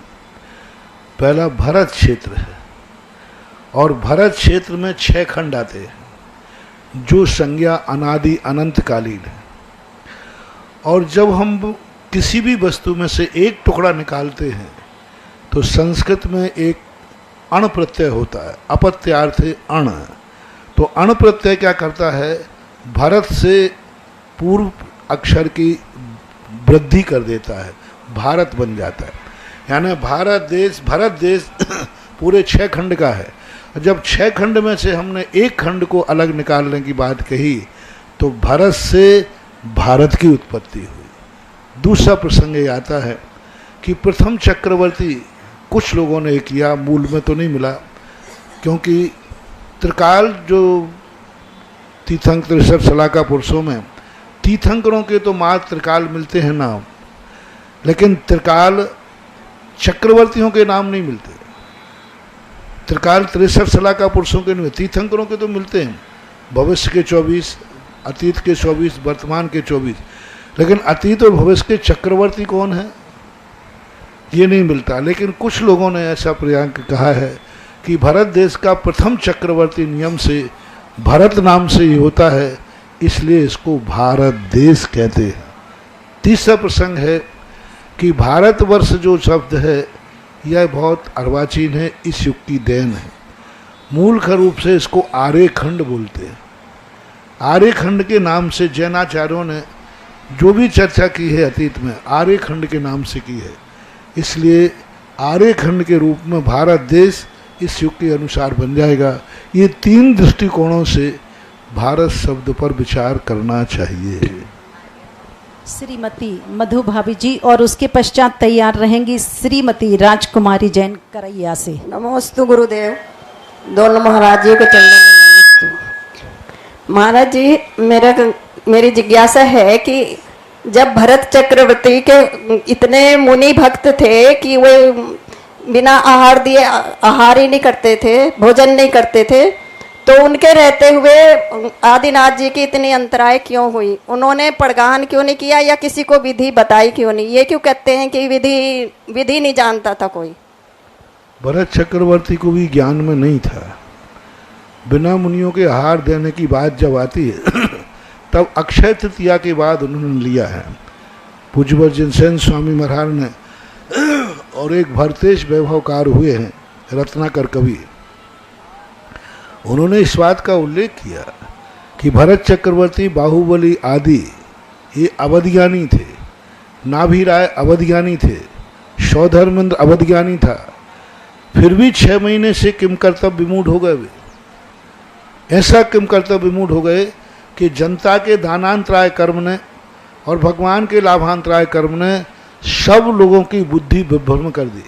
पहला भरत क्षेत्र है और भरत क्षेत्र में 6 खंड आते हैं जो संज्ञा अनादि अनंत कालीन है। और जब हम किसी भी वस्तु में से एक टुकड़ा निकालते हैं तो संस्कृत में एक अण प्रत्यय होता है, अपत्यार्थ अण। तो अण प्रत्यय क्या करता है, भरत से पूर्व अक्षर की वृद्धि कर देता है, भारत बन जाता है। यानी भरत देश पूरे 6 खंड का है। जब 6 खंड में से हमने एक खंड को अलग निकालने की बात कही तो भरत से भारत की उत्पत्ति हुई। दूसरा प्रसंग ये आता है कि प्रथम चक्रवर्ती कुछ लोगों ने किया, मूल में तो नहीं मिला, क्योंकि त्रिकाल जो तीर्थंकर 63 सलाका पुरुषों में तीर्थंकरों के तो मात्र त्रिकाल मिलते हैं नाम, लेकिन त्रिकाल चक्रवर्तियों के नाम नहीं मिलते। त्रिकाल 63 सलाहकार पुरुषों के नहीं, तीर्थंकरों के तो मिलते हैं, भविष्य के 24, अतीत के 24, वर्तमान के 24, लेकिन अतीत और भविष्य के चक्रवर्ती कौन है ये नहीं मिलता। लेकिन कुछ लोगों ने ऐसा प्रयास कहा है कि भारत देश का प्रथम चक्रवर्ती नियम से भरत नाम से ही होता है, इसलिए इसको भारत देश कहते हैं। तीसरा प्रसंग है कि भारतवर्ष जो शब्द है यह बहुत अर्वाचीन है, इस युग की देन है। मूल रूप से इसको आर्यखंड बोलते हैं। आर्यखंड के नाम से जैनाचार्यों ने जो भी चर्चा की है अतीत में आर्यखंड के नाम से की है, इसलिए आर्यखंड के रूप में भारत देश इस युग के अनुसार बन जाएगा। ये 3 दृष्टिकोणों से भारत शब्द पर विचार करना चाहिए। श्रीमती मधु भाभी जी और उसके पश्चात तैयार रहेंगी श्रीमती राजकुमारी जैन करैया से। नमोस्तु गुरुदेव, दोनों महाराज जी के चरणों में नमोस्तु। महाराज जी, मेरी जिज्ञासा है कि जब भरत चक्रवर्ती के इतने मुनि भक्त थे कि वे बिना आहार दिए आहार ही नहीं करते थे, भोजन नहीं करते थे, तो उनके रहते हुए आदिनाथ जी की इतनी अंतराय क्यों हुई? उन्होंने पड़गान क्यों नहीं किया या किसी को विधि बताई क्यों नहीं? ये क्यों कहते हैं कि विधि नहीं जानता था कोई? भरत चक्रवर्ती को भी ज्ञान में नहीं था। बिना मुनियों के आहार देने की बात जब आती है तब अक्षय तृतीया के बाद उन्होंने लिया है। पूज्यवर जिनसेन स्वामी महाराज ने और एक भरतेश वैभवकार हुए हैं रत्नाकर कवि, उन्होंने इस बात का उल्लेख किया कि भरत चक्रवर्ती, बाहुबली आदि ये अवधज्ञानी थे, नाभिराय अवधज्ञानी थे, सौधर्मेंद्र अवधज्ञानी था, फिर भी 6 महीने से किम कर्तव्य विमूढ़ हो गए। वे ऐसा किम कर्तव्य विमूढ़ हो गए कि जनता के दानांतराय कर्म ने और भगवान के लाभांतराय कर्म ने सब लोगों की बुद्धि विभ्रम कर दी।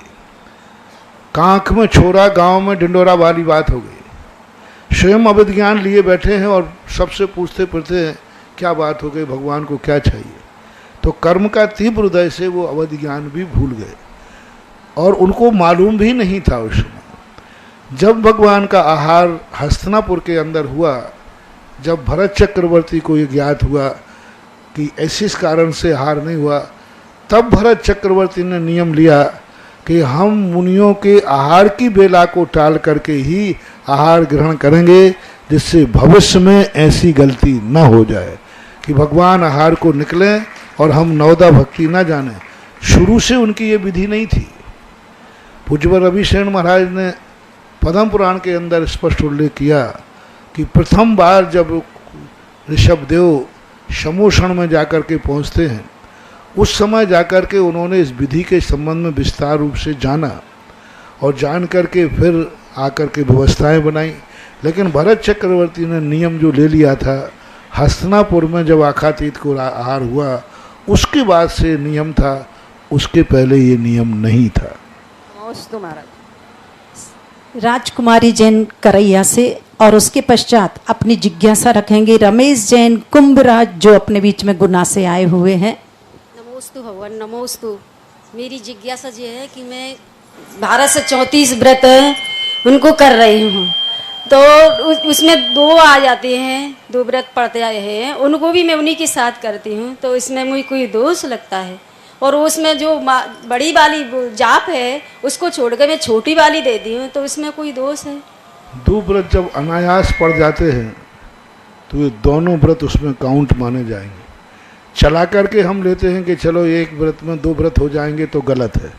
कांख में छोरा गांव में ढिंडोरा वाली बात हो गई। स्वयं अवधज्ञान लिए बैठे हैं और सबसे पूछते पड़ते हैं क्या बात हो गई, भगवान को क्या चाहिए। तो कर्म का तीव्र उदय से वो अवधज्ञान भी भूल गए और उनको मालूम भी नहीं था उस समय। जब भगवान का आहार हस्तिनापुर के अंदर हुआ, जब भरत चक्रवर्ती को ये ज्ञात हुआ कि ऐसे इस कारण से आहार नहीं हुआ, तब भरत चक्रवर्ती ने नियम लिया कि हम मुनियों के आहार की बेला को टाल करके ही आहार ग्रहण करेंगे, जिससे भविष्य में ऐसी गलती न हो जाए कि भगवान आहार को निकलें और हम नवदा भक्ति न जाने। शुरू से उनकी ये विधि नहीं थी। पूज्यवर रविशरण महाराज ने पद्म पुराण के अंदर स्पष्ट उल्लेख किया कि प्रथम बार जब ऋषभदेव समोषण में जाकर के पहुँचते हैं, उस समय जाकर के उन्होंने इस विधि के संबंध में विस्तार रूप से जाना और जान करके फिर आकर के व्यवस्थाएं बनाई। लेकिन भरत चक्रवर्ती ने नियम जो ले लिया था, हस्तिनापुर में जब आखातीत को आहार हुआ उसके बाद से नियम था, उसके पहले ये नियम नहीं था। राजकुमारी जैन करैया से और उसके पश्चात अपनी जिज्ञासा रखेंगे रमेश जैन कुंभराज, जो अपने बीच में गुना से आए हुए हैं। नमोस्तु भगवान, नमोस्तु। मेरी जिज्ञासा ये है कि मैं भारत से 34 व्रत उनको कर रही हूँ, तो उसमें 2 आ जाते हैं, 2 व्रत पढ़ते आए हैं, उनको भी मैं उन्हीं के साथ करती हूँ, तो इसमें मुझे कोई दोष लगता है? और उसमें जो बड़ी वाली जाप है उसको छोड़कर मैं छोटी वाली दे दी हूँ, तो इसमें कोई दोष है? 2 व्रत जब अनायास पड़ जाते हैं तो ये दोनों व्रत उसमें काउंट माने जाएंगे। चला करके हम लेते हैं कि चलो एक व्रत में 2 व्रत हो जाएंगे तो गलत है।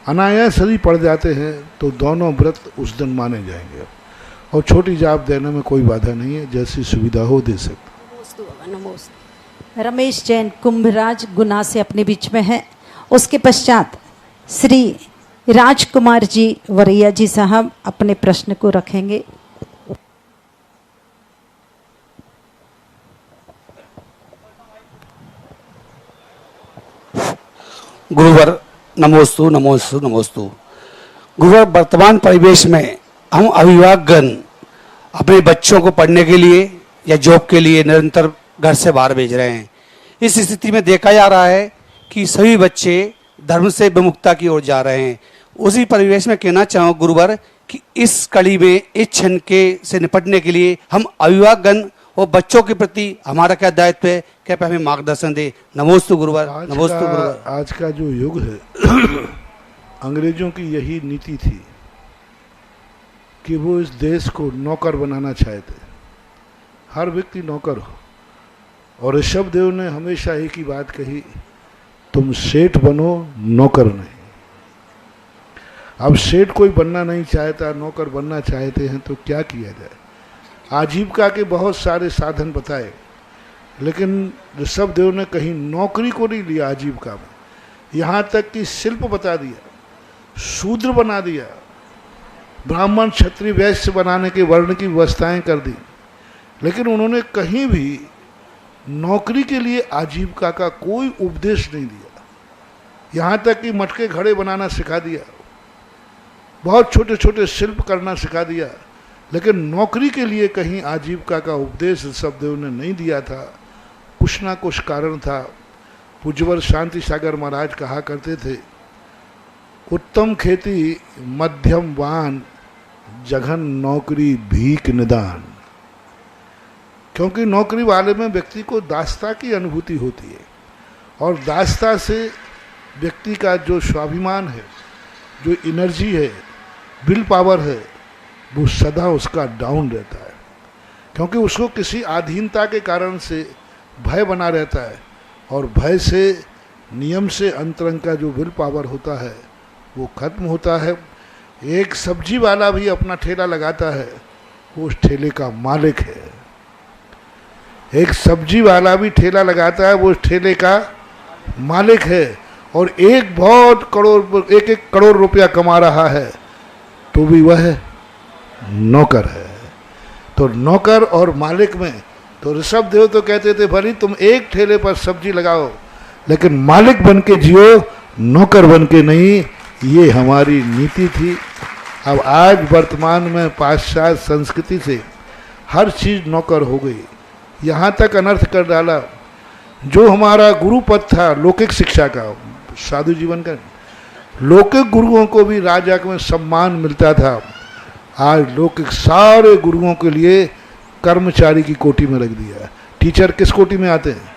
अनायास यदि पड़ जाते हैं तो दोनों व्रत उस दिन माने जाएंगे और छोटी जाप देने में कोई बाधा नहीं है, जैसी सुविधा हो दे सकते। रमेश जैन कुंभराज गुना से अपने बीच में है। उसके पश्चात श्री राजकुमार जी वरैया जी साहब अपने प्रश्न को रखेंगे। गुरुवर नमोस्तु नमोस्तु नमोस्तु। गुरुवर, वर्तमान परिवेश में हम अभिभावकगण अपने बच्चों को पढ़ने के लिए या जॉब के लिए निरंतर घर से बाहर भेज रहे हैं। इस स्थिति में देखा जा रहा है कि सभी बच्चे धर्म से विमुखता की ओर जा रहे हैं। उसी परिवेश में कहना चाहूँ गुरुवर कि इस कड़ी में इस क्षण के से निपटने के लिए हम अभिभावकगण और बच्चों के प्रति हमारा क्या दायित्व है, कृपया हमें मार्गदर्शन दे। नमोस्तु गुरुवर, नमोस्तु गुरुवर। आज का जो युग है अंग्रेजों की यही नीति थी कि वो इस देश को नौकर बनाना चाहते, हर व्यक्ति नौकर हो। और ऋषभ देव ने हमेशा एक ही बात कही, तुम सेठ बनो, नौकर नहीं। अब सेठ कोई बनना नहीं चाहता, नौकर बनना चाहते हैं, तो क्या किया जाए। आजीविका के बहुत सारे साधन बताए, लेकिन ऋषभ देव ने कहीं नौकरी को नहीं लिया आजीविका में। यहाँ तक कि शिल्प बता दिया, शूद्र बना दिया, ब्राह्मण क्षत्रिय वैश्य बनाने के वर्ण की व्यवस्थाएं कर दी, लेकिन उन्होंने कहीं भी नौकरी के लिए आजीविका का कोई उपदेश नहीं दिया। यहाँ तक कि मटके घड़े बनाना सिखा दिया, बहुत छोटे छोटे शिल्प करना सिखा दिया, लेकिन नौकरी के लिए कहीं आजीविका का उपदेश ऋषभदेव ने नहीं दिया था। कुछ ना कुछ कारण था। पूज्यवर शांति सागर महाराज कहा करते थे, उत्तम खेती मध्यम वान, जघन नौकरी भीख निदान। क्योंकि नौकरी वाले में व्यक्ति को दासता की अनुभूति होती है, और दासता से व्यक्ति का जो स्वाभिमान है, जो एनर्जी है, विल पावर है, वो सदा उसका डाउन रहता है, क्योंकि उसको किसी अधीनता के कारण से भय बना रहता है, और भय से, नियम से अंतरंग का जो विल पावर होता है वो खत्म होता है। एक सब्जी वाला भी अपना ठेला लगाता है, वो उस ठेले का मालिक है। एक सब्जी वाला भी ठेला लगाता है, वो उस ठेले का मालिक है। और एक बहुत करोड़, एक एक करोड़ रुपया कमा रहा है, तो भी वह नौकर है। तो नौकर और मालिक में, तो ऋषभदेव तो कहते थे भली तुम एक ठेले पर सब्जी लगाओ, लेकिन मालिक बन के जियो, नौकर बन के नहीं। ये हमारी नीति थी। अब आज वर्तमान में पाश्चात्य संस्कृति से हर चीज़ नौकर हो गई, यहाँ तक अनर्थ कर डाला। जो हमारा गुरु पद था लौकिक शिक्षा का, साधु जीवन का, लौकिक गुरुओं को भी राजा में सम्मान मिलता था, आज लौकिक सारे गुरुओं के लिए कर्मचारी की कोटि में रख दिया। टीचर किस कोटि में आते हैं?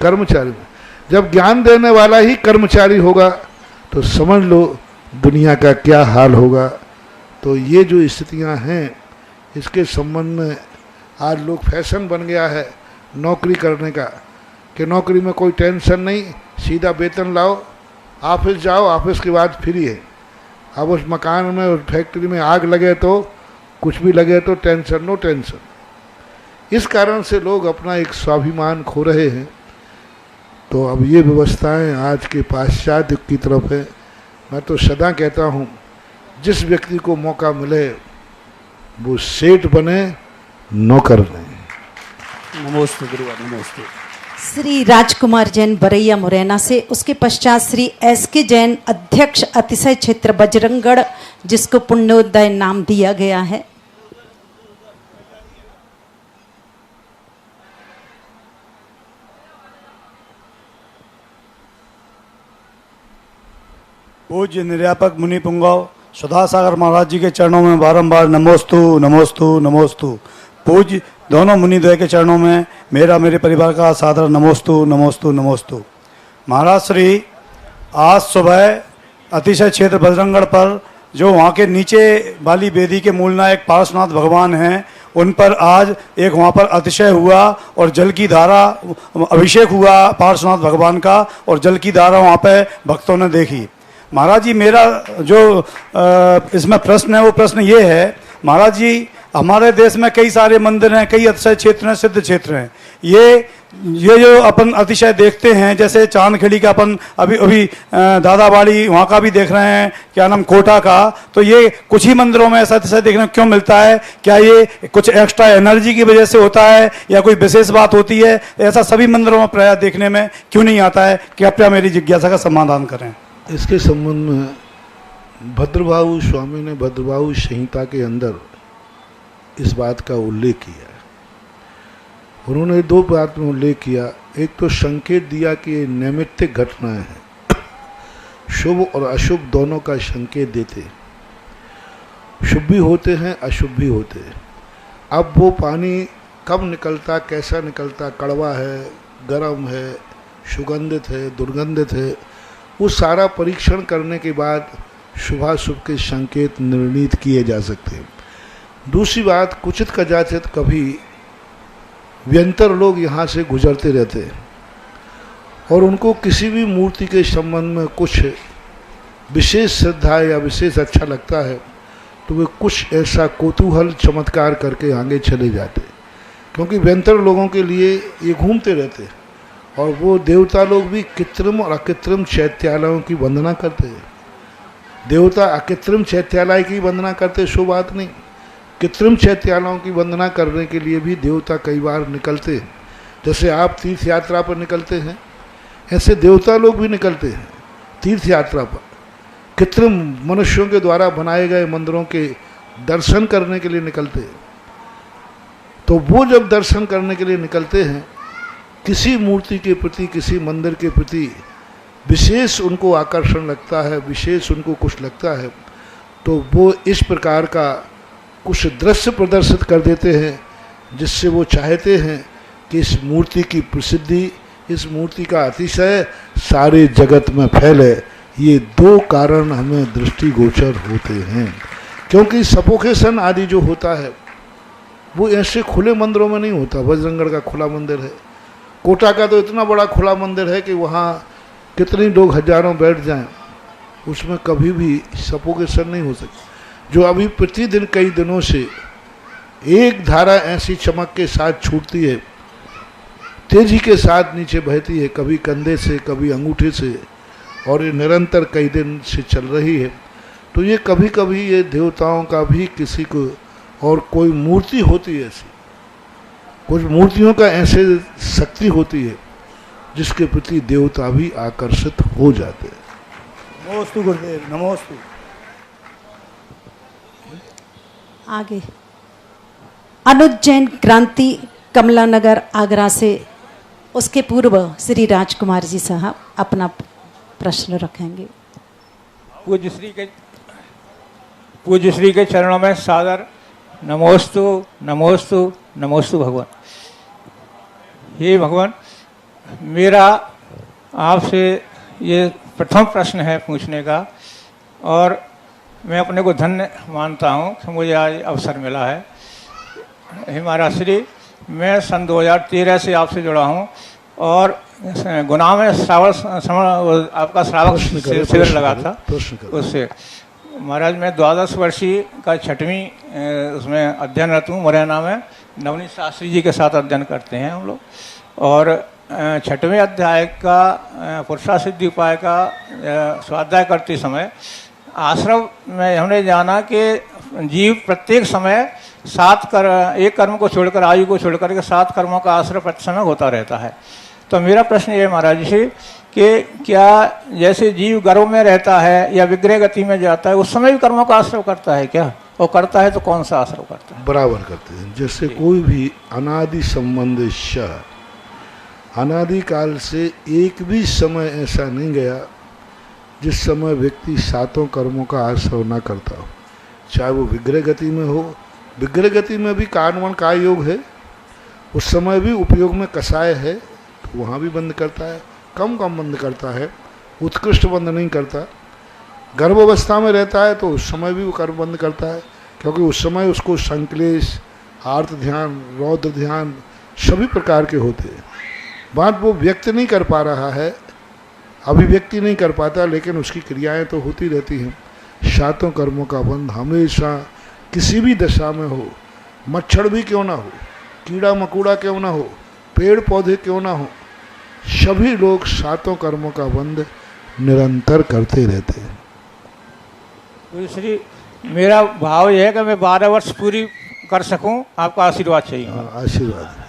कर्मचारी में। जब ज्ञान देने वाला ही कर्मचारी होगा तो समझ लो दुनिया का क्या हाल होगा। तो ये जो स्थितियां हैं, इसके संबंध में आज लोग फैशन बन गया है नौकरी करने का, कि नौकरी में कोई टेंशन नहीं, सीधा वेतन लाओ, ऑफिस जाओ, ऑफिस के बाद फ्री है। अब उस मकान में, उस फैक्ट्री में आग लगे तो, कुछ भी लगे तो टेंशन, नो टेंशन। इस कारण से लोग अपना एक स्वाभिमान खो रहे हैं। तो अब ये व्यवस्थाएं आज के पाश्चात्य युग की तरफ है। मैं तो सदा कहता हूँ, जिस व्यक्ति को मौका मिले वो सेठ बने, नौकर नहीं। नमोस्तु गुरुवर, नमोस्तु। श्री राजकुमार जैन बरैया मुरैना से, उसके पश्चात श्री एस.के. जैन अध्यक्ष अतिशय क्षेत्र बजरंगगढ़, जिसको पुण्योदय नाम दिया गया है। पूज्य निर्यापक मुनि पुंगव सुधासागर महाराज जी के चरणों में बारंबार नमोस्तु नमोस्तु नमोस्तु। पूज्य दोनों मुनिद्वय के चरणों में मेरा, मेरे परिवार का सादर नमोस्तु नमोस्तु नमोस्तु। महाराज श्री आज सुबह अतिशय क्षेत्र बजरंगगढ़ पर जो वहाँ के नीचे वाली वेदी के मूलनायक पार्श्वनाथ भगवान हैं, उन पर आज एक वहाँ पर अतिशय हुआ और जल की धारा, अभिषेक हुआ पार्श्वनाथ भगवान का, और जल की धारा वहाँ पे भक्तों ने देखी। महाराज जी, मेरा जो इसमें प्रश्न है वो प्रश्न ये है, महाराज जी हमारे देश में कई सारे मंदिर हैं, कई अतिशय क्षेत्र हैं, सिद्ध क्षेत्र हैं। ये जो अपन अतिशय देखते हैं, जैसे चांदखेड़ी का अपन अभी दादाबाड़ी वहाँ का भी देख रहे हैं, क्या नाम, कोटा का, तो ये कुछ ही मंदिरों में ऐसा अतिशय देखने को क्यों मिलता है? क्या ये कुछ एक्स्ट्रा एनर्जी की वजह से होता है या कोई विशेष बात होती है? ऐसा सभी मंदिरों में प्रायः देखने में क्यों नहीं आता है? कृपया मेरी जिज्ञासा का समाधान करें। इसके संबंध में भद्रबाहु स्वामी ने भद्रबाहु संहिता के अंदर इस बात का उल्लेख किया है। उन्होंने दो बात में उल्लेख किया। एक तो संकेत दिया कि ये नैमित्तिक घटनाएं हैं, शुभ और अशुभ दोनों का संकेत देते। शुभ भी होते हैं, अशुभ भी होते हैं। अब वो पानी कब निकलता, कैसा निकलता, कड़वा है, गर्म है, सुगंधित है, दुर्गंधित है, वो सारा परीक्षण करने के बाद शुभाशुभ के संकेत निर्णीत किए जा सकते हैं। दूसरी बात, कुचित कदाचित कभी व्यंतर लोग यहाँ से गुजरते रहते हैं और उनको किसी भी मूर्ति के संबंध में कुछ विशेष श्रद्धा या विशेष अच्छा लगता है तो वे कुछ ऐसा कौतूहल चमत्कार करके आगे चले जाते, क्योंकि व्यंतर लोगों के लिए ये घूमते रहते और वो देवता लोग भी कृत्रिम और अकृत्रिम चैत्यालयों की वंदना करते हैं। देवता अकृत्रिम चैत्यालय की वंदना करते सो बात नहीं, कृत्रिम चैत्यालयों की वंदना करने के लिए भी देवता कई बार निकलते हैं। जैसे आप तीर्थ यात्रा पर निकलते हैं, ऐसे देवता लोग भी निकलते हैं तीर्थ यात्रा पर, कृत्रिम मनुष्यों के द्वारा बनाए गए मंदिरों के दर्शन करने के लिए निकलते हैं। तो वो जब दर्शन करने के लिए निकलते हैं, किसी मूर्ति के प्रति, किसी मंदिर के प्रति विशेष उनको आकर्षण लगता है, विशेष उनको कुछ लगता है, तो वो इस प्रकार का कुछ दृश्य प्रदर्शित कर देते हैं जिससे वो चाहते हैं कि इस मूर्ति की प्रसिद्धि, इस मूर्ति का अतिशय सारे जगत में फैले। ये दो कारण हमें दृष्टिगोचर होते हैं, क्योंकि सफोकेशन आदि जो होता है वो ऐसे खुले मंदिरों में नहीं होता। बजरंगगढ़ का खुला मंदिर है, कोटा का तो इतना बड़ा खुला मंदिर है कि वहाँ कितने लोग हजारों बैठ जाएं, उसमें कभी भी सफोकेशन नहीं हो सकती। जो अभी प्रतिदिन कई दिनों से एक धारा ऐसी चमक के साथ छूटती है, तेजी के साथ नीचे बहती है, कभी कंधे से, कभी अंगूठे से, और ये निरंतर कई दिन से चल रही है, तो ये कभी कभी ये देवताओं का भी किसी को, और कोई मूर्ति होती है ऐसी, कुछ मूर्तियों का ऐसे शक्ति होती है जिसके प्रति देवता भी आकर्षित हो जाते हैं। नमोस्तु गुरुदेव, नमोस्तु। आगे अनुज जैन क्रांति कमला नगर आगरा से, उसके पूर्व श्री राजकुमार जी साहब अपना प्रश्न रखेंगे। पूज्य श्री के चरणों में सादर नमोस्तु नमोस्तु नमोस्तु भगवान। हे भगवान, मेरा आपसे ये प्रथम प्रश्न है पूछने का, और मैं अपने को धन्य मानता हूँ कि मुझे आज अवसर मिला है। हे महाराज श्री, मैं सन 2013 से आपसे जुड़ा हूँ और गुना में आपका श्रावक शिविर लगा था, उससे महाराज मैं 12 वर्षीय का 6वीं उसमें अध्ययनरत हूँ। मुरैना में नवनीत शास्त्री जी के साथ अध्ययन करते हैं हम लोग, और 6वें अध्याय का पुरुषा सिद्धि उपाय का स्वाध्याय करते समय आश्रम में हमने जाना कि जीव प्रत्येक समय एक कर्म को छोड़कर, आयु को छोड़कर के 7 कर्मों का आश्रय प्रति समय होता रहता है। तो मेरा प्रश्न ये महाराज जी कि क्या जैसे जीव गर्भ में रहता है या विग्रह गति में जाता है, उस समय भी कर्मों का आश्रय करता है क्या, और करता है तो कौन सा आश्रय करता है? बराबर करते हैं। जैसे कोई भी अनादि संबंध अनादि काल से एक भी समय ऐसा नहीं गया जिस समय व्यक्ति 7 कर्मों का आश्रय न करता हो, चाहे वो विग्रह गति में हो। विग्रह गति में भी कानवन का योग है, उस समय भी उपयोग में कषाय है, तो वहाँ भी बंद करता है, कम बंद करता है, उत्कृष्ट बंद नहीं करता। गर्भावस्था में रहता है तो उस समय भी वो कर्म बंद करता है, क्योंकि उस समय उसको संक्लेश, आर्त ध्यान, रौद्र ध्यान सभी प्रकार के होते हैं। बात वो व्यक्त नहीं कर पा रहा है, अभिव्यक्ति नहीं कर पाता, लेकिन उसकी क्रियाएं तो होती रहती हैं। 7 कर्मों का बंध हमेशा किसी भी दशा में हो, मच्छर भी क्यों ना हो, कीड़ा मकोड़ा क्यों ना हो, पेड़ पौधे क्यों ना हो, सभी लोग 7 कर्मों का बंध निरंतर करते रहते हैं। तो श्री, मेरा भाव यह है कि मैं 12 वर्ष पूरी कर सकूं, आपका आशीर्वाद चाहिए। आशीर्वाद।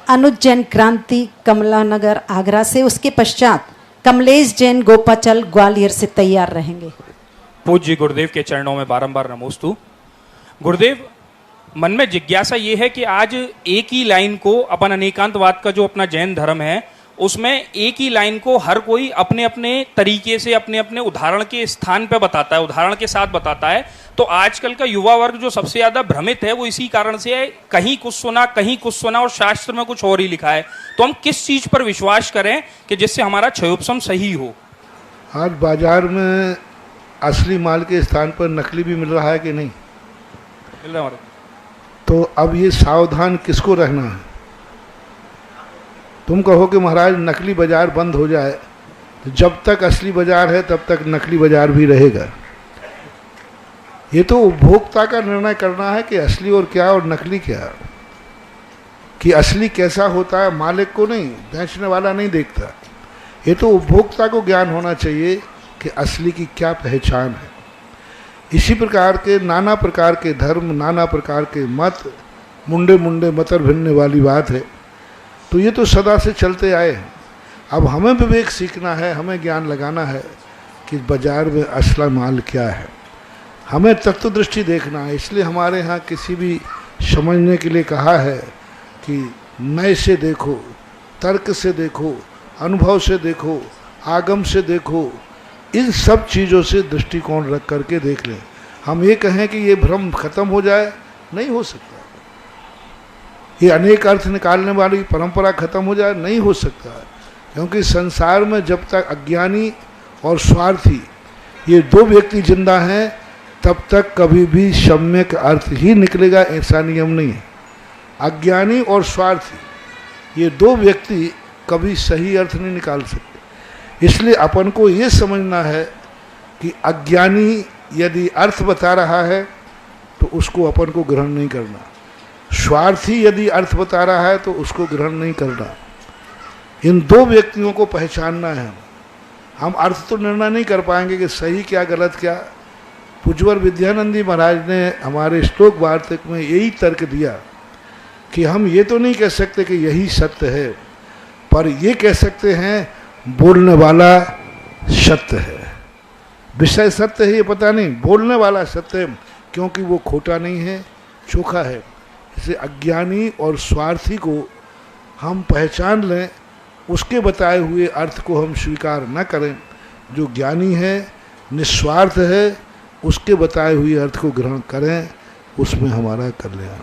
अनुज जैन क्रांति कमला नगर आगरा से, उसके पश्चात कमलेश जैन गोपाचल ग्वालियर से तैयार रहेंगे। पूज्य गुरुदेव के चरणों में बारंबार नमोस्तु। गुरुदेव, मन में जिज्ञासा ये है कि आज एक ही लाइन को अपन अनेकांतवाद का जो अपना जैन धर्म है उसमें एक ही लाइन को हर कोई अपने अपने तरीके से अपने अपने उदाहरण के स्थान पे बताता है, उदाहरण के साथ बताता है। तो आजकल का युवा वर्ग जो सबसे ज्यादा भ्रमित है वो इसी कारण से है, कहीं कुछ सुना और शास्त्र में कुछ और ही लिखा है। तो हम किस चीज पर विश्वास करें कि जिससे हमारा क्षयोपशम सही हो? आज बाजार में असली माल के स्थान पर नकली भी मिल रहा है कि नहीं? मिल रहा है। तो अब ये सावधान किसको रहना है? तुम कहो कि महाराज नकली बाजार बंद हो जाए, तो जब तक असली बाजार है तब तक नकली बाजार भी रहेगा। ये तो उपभोक्ता का निर्णय करना है कि असली और क्या और नकली क्या, कि असली कैसा होता है मालिक को नहीं, बेचने वाला नहीं देखता। ये तो उपभोक्ता को ज्ञान होना चाहिए कि असली की क्या पहचान है। इसी प्रकार के नाना प्रकार के धर्म, नाना प्रकार के मत, मुंडे मुंडे मतर भिन्ने वाली बात है। तो ये तो सदा से चलते आए हैं। अब हमें विवेक सीखना है, हमें ज्ञान लगाना है कि बाजार में असला माल क्या है। हमें तत्व दृष्टि देखना है। इसलिए हमारे यहाँ किसी भी समझने के लिए कहा है कि नए से देखो, तर्क से देखो, अनुभव से देखो, आगम से देखो, इन सब चीज़ों से दृष्टिकोण रख करके देख लें। हम ये कहें कि ये भ्रम खत्म हो जाए, नहीं हो सकता। ये अनेक अर्थ निकालने वाली परंपरा खत्म हो जाए, नहीं हो सकता। क्योंकि संसार में जब तक अज्ञानी और स्वार्थी ये दो व्यक्ति जिंदा हैं, तब तक कभी भी सम्यक अर्थ ही निकलेगा, ऐसा नियम नहीं है। अज्ञानी और स्वार्थी ये दो व्यक्ति कभी सही अर्थ नहीं निकाल सकते। इसलिए अपन को ये समझना है कि अज्ञानी यदि अर्थ बता रहा है तो उसको अपन को ग्रहण नहीं करना, स्वार्थी यदि अर्थ बता रहा है तो उसको ग्रहण नहीं करना। इन दो व्यक्तियों को पहचानना है। हम अर्थ तो निर्णय नहीं कर पाएंगे कि सही क्या गलत क्या। पूज्यवर विद्यानंदी महाराज ने हमारे श्लोक वार्तिक में यही तर्क दिया कि हम ये तो नहीं कह सकते कि यही सत्य है, पर ये कह सकते हैं बोलने वाला सत्य है। विषय सत्य है ये पता नहीं, बोलने वाला सत्य है, क्योंकि वो खोटा नहीं है, चोखा है। इसलिए अज्ञानी और स्वार्थी को हम पहचान लें, उसके बताए हुए अर्थ को हम स्वीकार न करें। जो ज्ञानी है, निस्वार्थ है, उसके बताए हुए अर्थ को ग्रहण करें, उसमें हमारा कल्याण।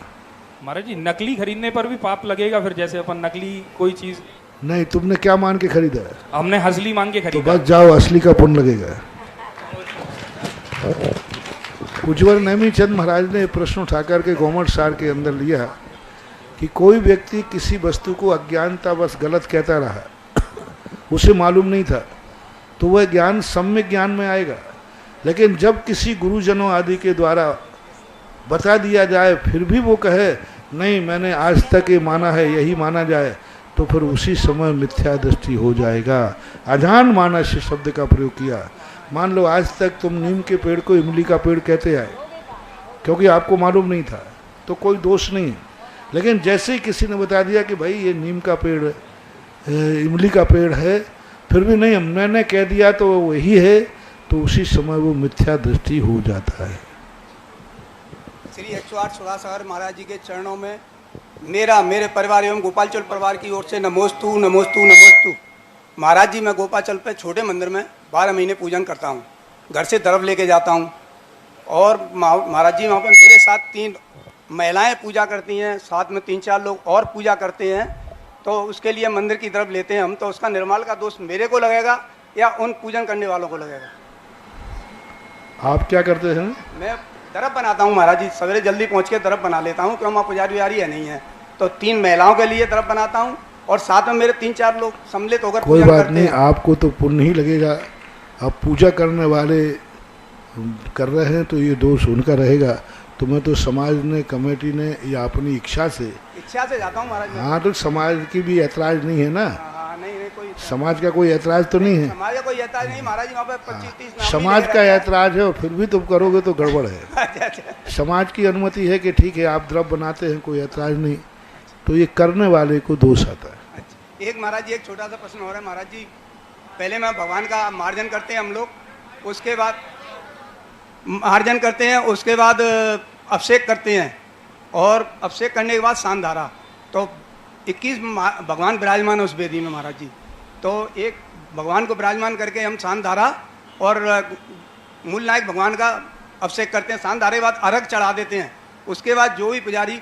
महाराज जी, नकली खरीदने पर भी पाप लगेगा फिर? जैसे अपन नकली कोई चीज नहीं, तुमने क्या मान के खरीदा है? हमने असली मान के तो खरीदा। बस जाओ, असली का पुण्य लगेगा। पूज्यवर नेमीचंद महाराज ने प्रश्न उठाकर के गौमठ सार के अंदर लिया कि कोई व्यक्ति किसी वस्तु को अज्ञानता बस गलत कहता रहा, उसे मालूम नहीं था, तो वह ज्ञान सम्यक ज्ञान में आएगा। लेकिन जब किसी गुरुजनों आदि के द्वारा बता दिया जाए फिर भी वो कहे नहीं मैंने आज तक ये माना है, यही माना जाए, तो फिर उसी समय मिथ्या दृष्टि हो जाएगा। अजान मानस शब्द का प्रयोग किया। मान लो आज तक तुम नीम के पेड़ को इमली का पेड़ कहते आए, क्योंकि आपको मालूम नहीं था, तो कोई दोष नहीं है। लेकिन जैसे ही किसी ने बता दिया कि भाई ये नीम का पेड़ इमली का पेड़ है, फिर भी नहीं मैंने कह दिया तो वही है, तो उसी समय वो मिथ्या दृष्टि हो जाता है। श्री 108 सुधासागर महाराज जी के चरणों में मेरे परिवार एवं गोपालचल परिवार की ओर से नमोस्तु नमोस्तु नमोस्तु। महाराज जी, मैं गोपालचल पे छोटे मंदिर में 12 महीने पूजन करता हूँ। घर से द्रव्य लेके जाता हूँ और महाराज जी वहाँ पर मेरे साथ 3 महिलाएं पूजा करती हैं, साथ में 3-4 लोग और पूजा करते हैं। तो उसके लिए मंदिर की द्रव्य लेते हैं हम, तो उसका निर्माल का दोष मेरे को लगेगा या उन पूजन करने वालों को लगेगा? आप क्या करते हैं? मैं दरब बनाता हूँ महाराज जी, सवेरे जल्दी पहुँच के दरब बना लेता हूँ, क्यों वहाँ पुजारी उजारी है नहीं है, तो 3 महिलाओं के लिए दरब बनाता हूँ और साथ में मेरे 3-4 लोग सम्मिलित होकर कोई बात नहीं, आपको तो पुण्य ही लगेगा। अब पूजा करने वाले कर रहे हैं तो ये दोष उनका रहेगा। तुम्हें तो समाज ने, कमेटी ने या अपनी इच्छा से जाता हूँ महाराज। हाँ, तो समाज की भी ऐतराज नहीं है ना? नहीं, कोई समाज का कोई ऐतराज तो नहीं है? समाज का कोई ऐतराज नहीं महाराज जी, वहाँ पे 25-30 समाज का ऐतराज है और फिर भी तुम करोगे तो गड़बड़ है। समाज की अनुमति है कि ठीक है आप द्रव्य बनाते हैं, कोई ऐतराज नहीं, तो ये करने वाले को दोष आता है। एक महाराज जी, एक छोटा सा प्रश्न हो रहा है महाराज जी। पहले मैं भगवान का मार्जन करते हैं हम लोग, उसके बाद मार्जन करते हैं, उसके बाद अभिषेक करते हैं और अभिषेक करने के बाद शांत धारा, तो 21 भगवान विराजमान है उस वेदी में महाराज जी। तो एक भगवान को विराजमान करके हम शांत धारा और मूल नायक भगवान का अभिषेक करते हैं। शांत धारे के बाद अर्घ चढ़ा देते हैं। उसके बाद जो भी पुजारी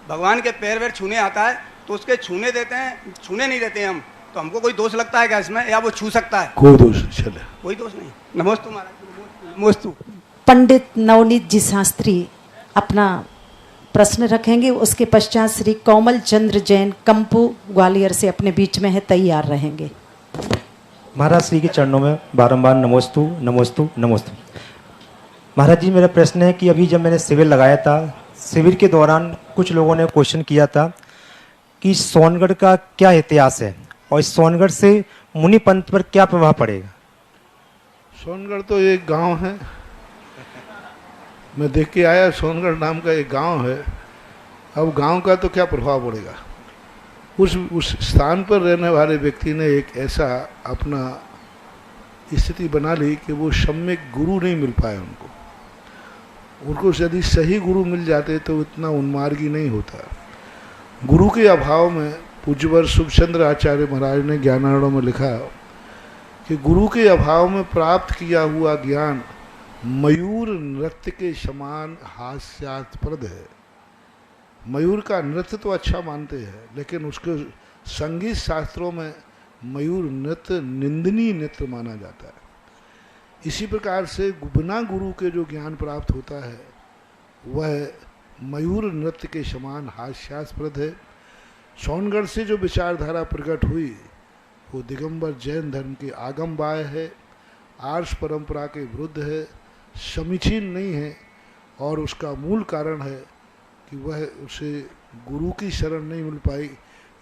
भगवान के पैर वैर छूने आता है तो उसके छूने देते हैं, छूने नहीं देते हैं हम। तो हमको कोई दोष लगता है क्या इसमें, या वो छू सकता है? कोई दोष नहीं, चले कोई दोष नहीं। नमोस्तु महाराज, नमोस्तु। पंडित नवनीत जी शास्त्री अपना प्रश्न रखेंगे, उसके पश्चात श्री कोमल चंद्र जैन कंपू ग्वालियर से अपने बीच में है, तैयार रहेंगे। महाराज श्री के चरणों में बारंबार नमोस्तु नमोस्तु नमोस्तु। महाराज जी, मेरा प्रश्न है कि अभी जब मैंने शिविर लगाया था, शिविर के दौरान कुछ लोगों ने क्वेश्चन किया था कि सोनगढ़ का क्या इतिहास है और इस सोनगढ़ से मुनि पंथ पर क्या प्रभाव पड़ेगा। सोनगढ़ तो एक गांव है, मैं देख के आया, सोनगढ़ नाम का एक गांव है। अब गांव का तो क्या प्रभाव पड़ेगा, उस स्थान पर रहने वाले व्यक्ति ने एक ऐसा अपना स्थिति बना ली कि वो सम्यक गुरु नहीं मिल पाए उनको यदि सही गुरु मिल जाते तो इतना उन्मार्गी नहीं होता। गुरु के अभाव में पूज्यवर शुभचंद्र आचार्य महाराज ने ज्ञानार्णव में लिखा कि गुरु के अभाव में प्राप्त किया हुआ ज्ञान मयूर नृत्य के समान हास्यास्पद है। मयूर का नृत्य तो अच्छा मानते हैं, लेकिन उसके संगीत शास्त्रों में मयूर नृत्य निंदनीय नृत्य माना जाता है। इसी प्रकार से बिना गुरु के जो ज्ञान प्राप्त होता है वह मयूर नृत्य के समान हास्यास्पद है। सोनगढ़ से जो विचारधारा प्रकट हुई वो दिगंबर जैन धर्म के आगम बाय है, आर्ष परंपरा के विरुद्ध है, समीचीन नहीं है, और उसका मूल कारण है कि वह उसे गुरु की शरण नहीं मिल पाई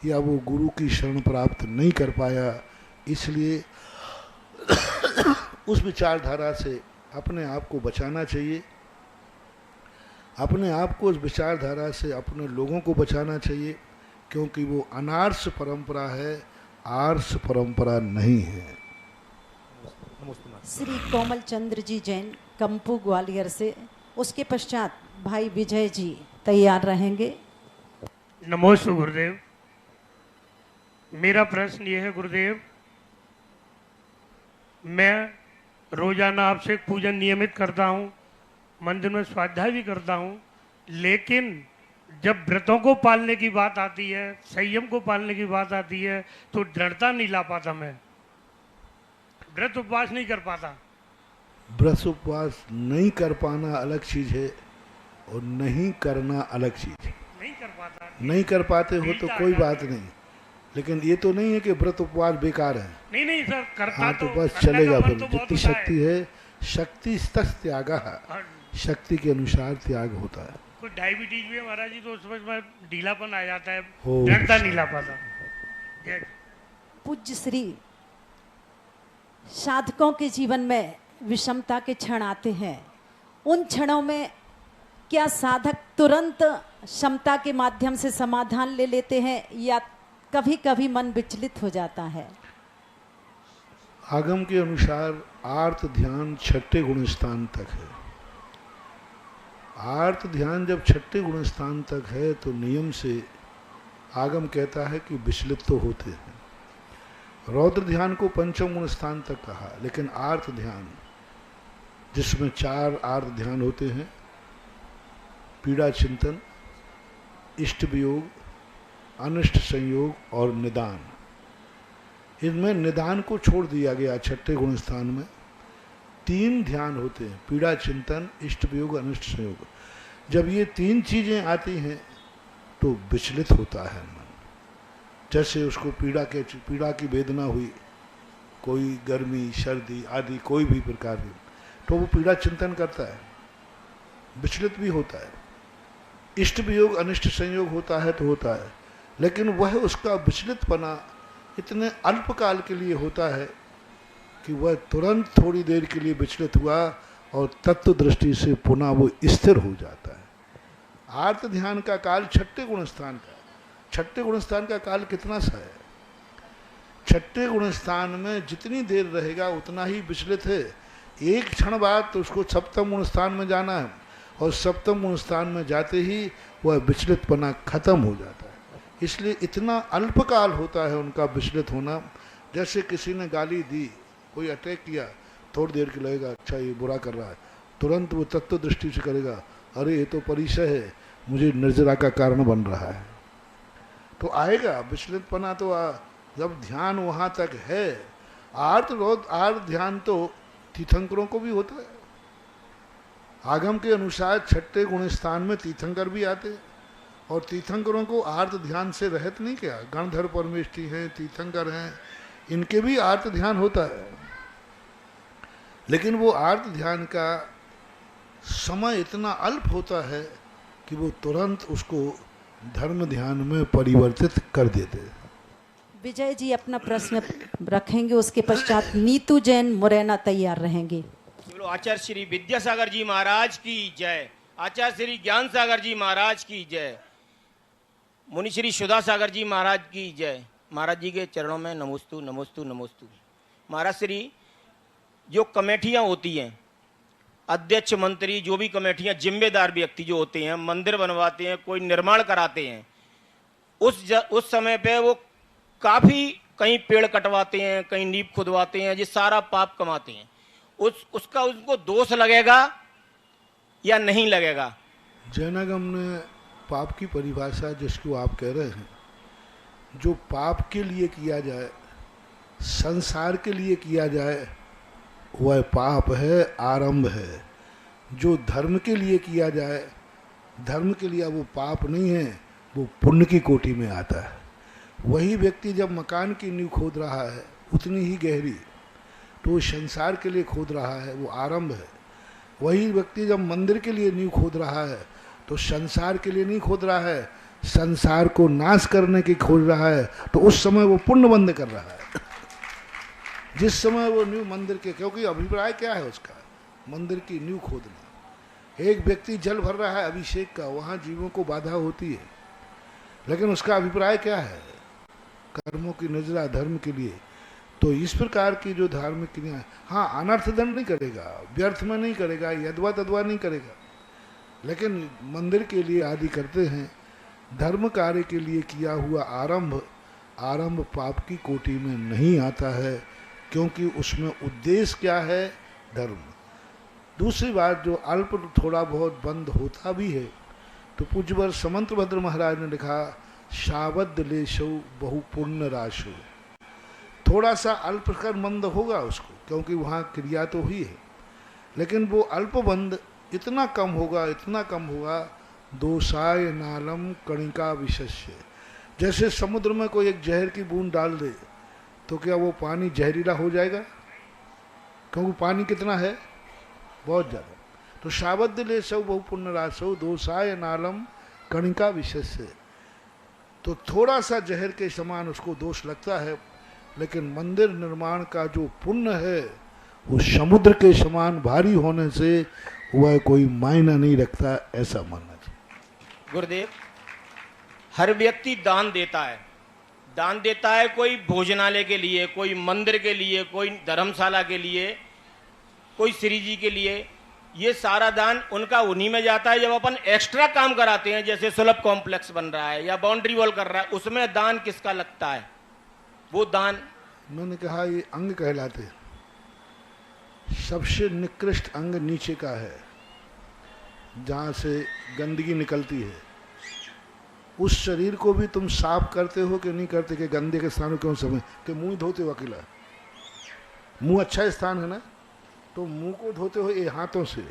या वो गुरु की शरण प्राप्त नहीं कर पाया। इसलिए उस विचारधारा से अपने आप को बचाना चाहिए, अपने आप को उस विचारधारा से अपने लोगों को बचाना चाहिए, क्योंकि वो अनार्ष परंपरा है, आर्ष परंपरा नहीं है। श्री कोमल चंद्र जी जैन कंपू ग्वालियर से, उसके पश्चात भाई विजय जी तैयार रहेंगे। नमोस्तु गुरुदेव। मेरा प्रश्न ये है गुरुदेव, मैं रोजाना आपसे पूजन नियमित करता हूँ, मंदिर में स्वाध्याय भी करता हूँ, लेकिन जब व्रतों को पालने की बात आती है, संयम को पालने की बात आती है, तो दृढ़ता नहीं ला पाता। मैं व्रत उपवास नहीं कर पाता। व्रत उपवास नहीं कर पाना अलग चीज है और नहीं करना अलग चीज है। नहीं कर पाते हो तो कोई बात नहीं, लेकिन ये तो नहीं है कि व्रत उपवास बेकार है। नहीं सर, करता हाँ तो बस चलेगा। फिर जितनी शक्ति है, शक्ति तस् त्याग, शक्ति के अनुसार त्याग होता है। कोई डायबिटीज भी है महाराज जी, तो उस वक्त ढीलापन आ जाता है, दृढ़ता नहीं ला पाता। पूज्य श्री, साधकों के जीवन में विषमता के क्षण आते हैं, उन क्षणों में क्या साधक तुरंत क्षमता के माध्यम से समाधान ले लेते हैं या कभी कभी मन विचलित हो जाता है? आगम के अनुसार आर्त ध्यान छठे गुण स्थान तक है। आर्त ध्यान जब छठे गुण स्थान तक है तो नियम से आगम कहता है कि विचलित तो होते हैं। रौद्र ध्यान को पंचम गुण स्थान तक कहा, लेकिन आर्त ध्यान जिसमें 4 आर्त ध्यान होते हैं, पीड़ा चिंतन, इष्ट वियोग, अनिष्ट संयोग और निदान, इनमें निदान को छोड़ दिया गया। छठे गुण स्थान में 3 ध्यान होते हैं, पीड़ा चिंतन, इष्ट वियोग, अनिष्ट संयोग। जब ये 3 चीजें आती हैं तो विचलित होता है मन। जैसे उसको पीड़ा की वेदना हुई, कोई गर्मी सर्दी आदि कोई भी प्रकार की, तो वो पीड़ा चिंतन करता है, विचलित भी होता है। इष्ट वियोग अनिष्ट संयोग होता है तो होता है, लेकिन वह उसका विचलितपना इतने अल्पकाल के लिए होता है कि वह तुरंत थोड़ी देर के लिए विचलित हुआ और तत्व दृष्टि से पुनः वो स्थिर हो जाता है। आर्त ध्यान का काल छठे गुण स्थान का, छठे गुण स्थान का काल कितना सा है? छठे गुण स्थान में जितनी देर रहेगा उतना ही विचलित है। एक क्षण बाद तो उसको सप्तम गुण स्थान में जाना है और सप्तम गुण स्थान में जाते ही वह विचलितपना खत्म हो जाता है। इसलिए इतना अल्पकाल होता है उनका विचलित होना, जैसे किसी ने गाली दी, कोई अटैक किया, थोड़ी देर के लगेगा अच्छा ये बुरा कर रहा है, तुरंत वो तत्व दृष्टि से करेगा अरे ये तो परिचय है, मुझे निर्जरा का कारण बन रहा है। तो आएगा विचलितपना तो जब ध्यान वहाँ तक है। आर्त ध्यान तो तीर्थंकरों को भी होता है। आगम के अनुसार छठे गुण स्थान में तीर्थंकर भी आते हैं, और तीर्थंकरों को आर्त ध्यान से रहित नहीं किया। गणधर परमेष्ठी हैं, तीर्थंकर हैं, इनके भी आर्त ध्यान होता है, लेकिन वो आर्त ध्यान का समय इतना अल्प होता है कि वो तुरंत उसको धर्म ध्यान में परिवर्तित कर देते हैं। विजय जी अपना प्रश्न रखेंगे, उसके पश्चात नीतू जैन मुरैना तैयार रहेंगे। बोलो आचार्य श्री विद्यासागर जी महाराज की जय, आचार्य श्री ज्ञान सागर जी महाराज की जय, मुनि श्री सुधा सागर जी महाराज की जय। महाराज जी के चरणों में नमोस्तु नमोस्तु नमोस्तु। महाराज श्री, जो कमेटियां होती हैं, अध्यक्ष मंत्री, जो भी कमेटियां, जिम्मेदार व्यक्ति जो होते हैं, मंदिर बनवाते हैं, कोई निर्माण कराते हैं, उस समय पे वो काफी कहीं पेड़ कटवाते हैं, कहीं नींव खुदवाते हैं, ये सारा पाप कमाते हैं। उसका उनको दोष लगेगा या नहीं लगेगा? जैनागम ने पाप की परिभाषा जिसको आप कह रहे हैं, जो पाप के लिए किया जाए, संसार के लिए किया जाए, वह पाप है, आरंभ है। जो धर्म के लिए किया जाए, धर्म के लिए, वो पाप नहीं है, वो पुण्य की कोटि में आता है। वही व्यक्ति जब मकान की नींव खोद रहा है उतनी ही गहरी, तो वो संसार के लिए खोद रहा है, वो आरंभ है। वही व्यक्ति जब मंदिर के लिए नींव खोद रहा है तो संसार के लिए नहीं खोद रहा है, संसार को नाश करने की खोज रहा है, तो उस समय वो पुण्य बंद कर रहा है। जिस समय वो नींव मंदिर के, क्योंकि अभिप्राय क्या है उसका, मंदिर की नींव खोदना। एक व्यक्ति जल भर रहा है अभिषेक का, वहाँ जीवों को बाधा होती है, लेकिन उसका अभिप्राय क्या है, कर्मों की नजरा धर्म के लिए। तो इस प्रकार की जो धार्मिक क्रिया, हाँ अनर्थ दंड नहीं करेगा, व्यर्थ में नहीं करेगा, यदवा तदवा नहीं करेगा, लेकिन मंदिर के लिए आदि करते हैं। धर्म कार्य के लिए किया हुआ आरंभ पाप की कोटि में नहीं आता है, क्योंकि उसमें उद्देश्य क्या है, धर्म। दूसरी बात, जो अल्प थोड़ा बहुत बंद होता भी है, तो पूज्यवर समंतभद्र महाराज ने लिखा, शावद लेशो बहु पुण्य राशो। थोड़ा सा अल्प कर मंद होगा उसको, क्योंकि वहाँ क्रिया तो हुई है, लेकिन वो अल्प बंद इतना कम होगा, दोषाय नालम कणिका विशस्य। जैसे समुद्र में कोई एक जहर की बूंद डाल दे तो क्या वो पानी जहरीला हो जाएगा? क्योंकि पानी कितना है, बहुत ज़्यादा। तो शावद लेशो बहु पुण्य राशो दोषाय नालम कणिका विशस्य। तो थोड़ा सा जहर के समान उसको दोष लगता है, लेकिन मंदिर निर्माण का जो पुण्य है वो समुद्र के समान भारी होने से वह कोई मायना नहीं रखता, ऐसा मानना चाहिए। गुरुदेव, हर व्यक्ति दान देता है, कोई भोजनालय के लिए, कोई मंदिर के लिए, कोई धर्मशाला के लिए, कोई श्री जी के लिए। ये सारा दान उनका उन्हीं में जाता है। जब अपन एक्स्ट्रा काम कराते हैं, जैसे सुलभ कॉम्प्लेक्स बन रहा है या बाउंड्री वॉल कर रहा है, उसमें दान किसका लगता है? वो दान, मैंने कहा, ये अंग कहलाते हैं। सबसे निकृष्ट अंग नीचे का है, जहाँ से गंदगी निकलती है। उस शरीर को भी तुम साफ करते हो कि नहीं करते? कि गंदे के स्थानों क्यों समय कि मुंह धोते हो अकेला? मुंह अच्छा स्थान है ना, तो मुंह को धोते हो ये हाथों से।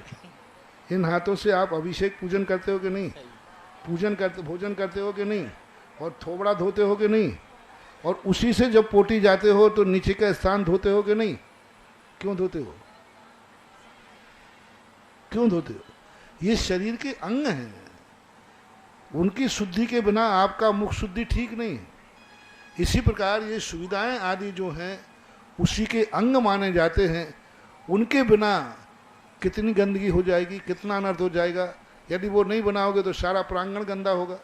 इन हाथों से आप अभिषेक पूजन करते हो कि नहीं? भोजन करते हो कि नहीं? और थोबड़ा धोते हो कि नहीं? और उसी से जब पोटी जाते हो तो नीचे का स्थान धोते हो कि नहीं? क्यों धोते हो? ये शरीर के अंग हैं, उनकी शुद्धि के बिना आपका मुख शुद्धि ठीक नहीं है। इसी प्रकार ये सुविधाएं आदि जो हैं उसी के अंग माने जाते हैं। उनके बिना कितनी गंदगी हो जाएगी, कितना अनर्थ हो जाएगा। यदि वो नहीं बनाओगे तो सारा प्रांगण गंदा होगा।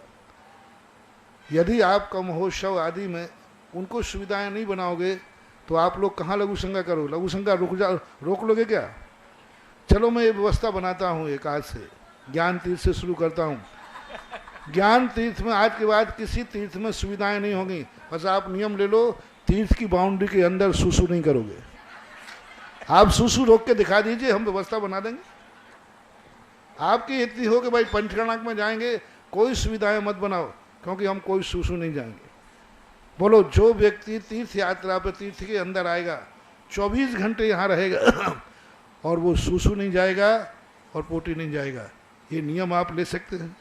यदि आप कम महोत्सव आदि में उनको सुविधाएं नहीं बनाओगे तो आप लोग कहाँ लघु संज्ञा करोगे? लघु संज्ञा रोक लोगे क्या? चलो मैं ये व्यवस्था बनाता हूँ, एक आज से ज्ञान तीर्थ से शुरू करता हूँ। ज्ञान तीर्थ में आज के बाद किसी तीर्थ में सुविधाएं नहीं होंगी। बस आप नियम ले लो, तीर्थ की बाउंड्री के अंदर सुसु नहीं करोगे। आप सुसु रोक के दिखा दीजिए, हम व्यवस्था बना देंगे। आपकी इतनी हो कि भाई पंचकर्णाक में जाएंगे, कोई सुविधाएं मत बनाओ, क्योंकि हम कोई सुसु नहीं जाएंगे। बोलो, जो व्यक्ति तीर्थ यात्रा पर तीर्थ के अंदर आएगा 24 घंटे यहाँ रहेगा और वो सुसु नहीं जाएगा और पोटी नहीं जाएगा, ये नियम आप ले सकते हैं।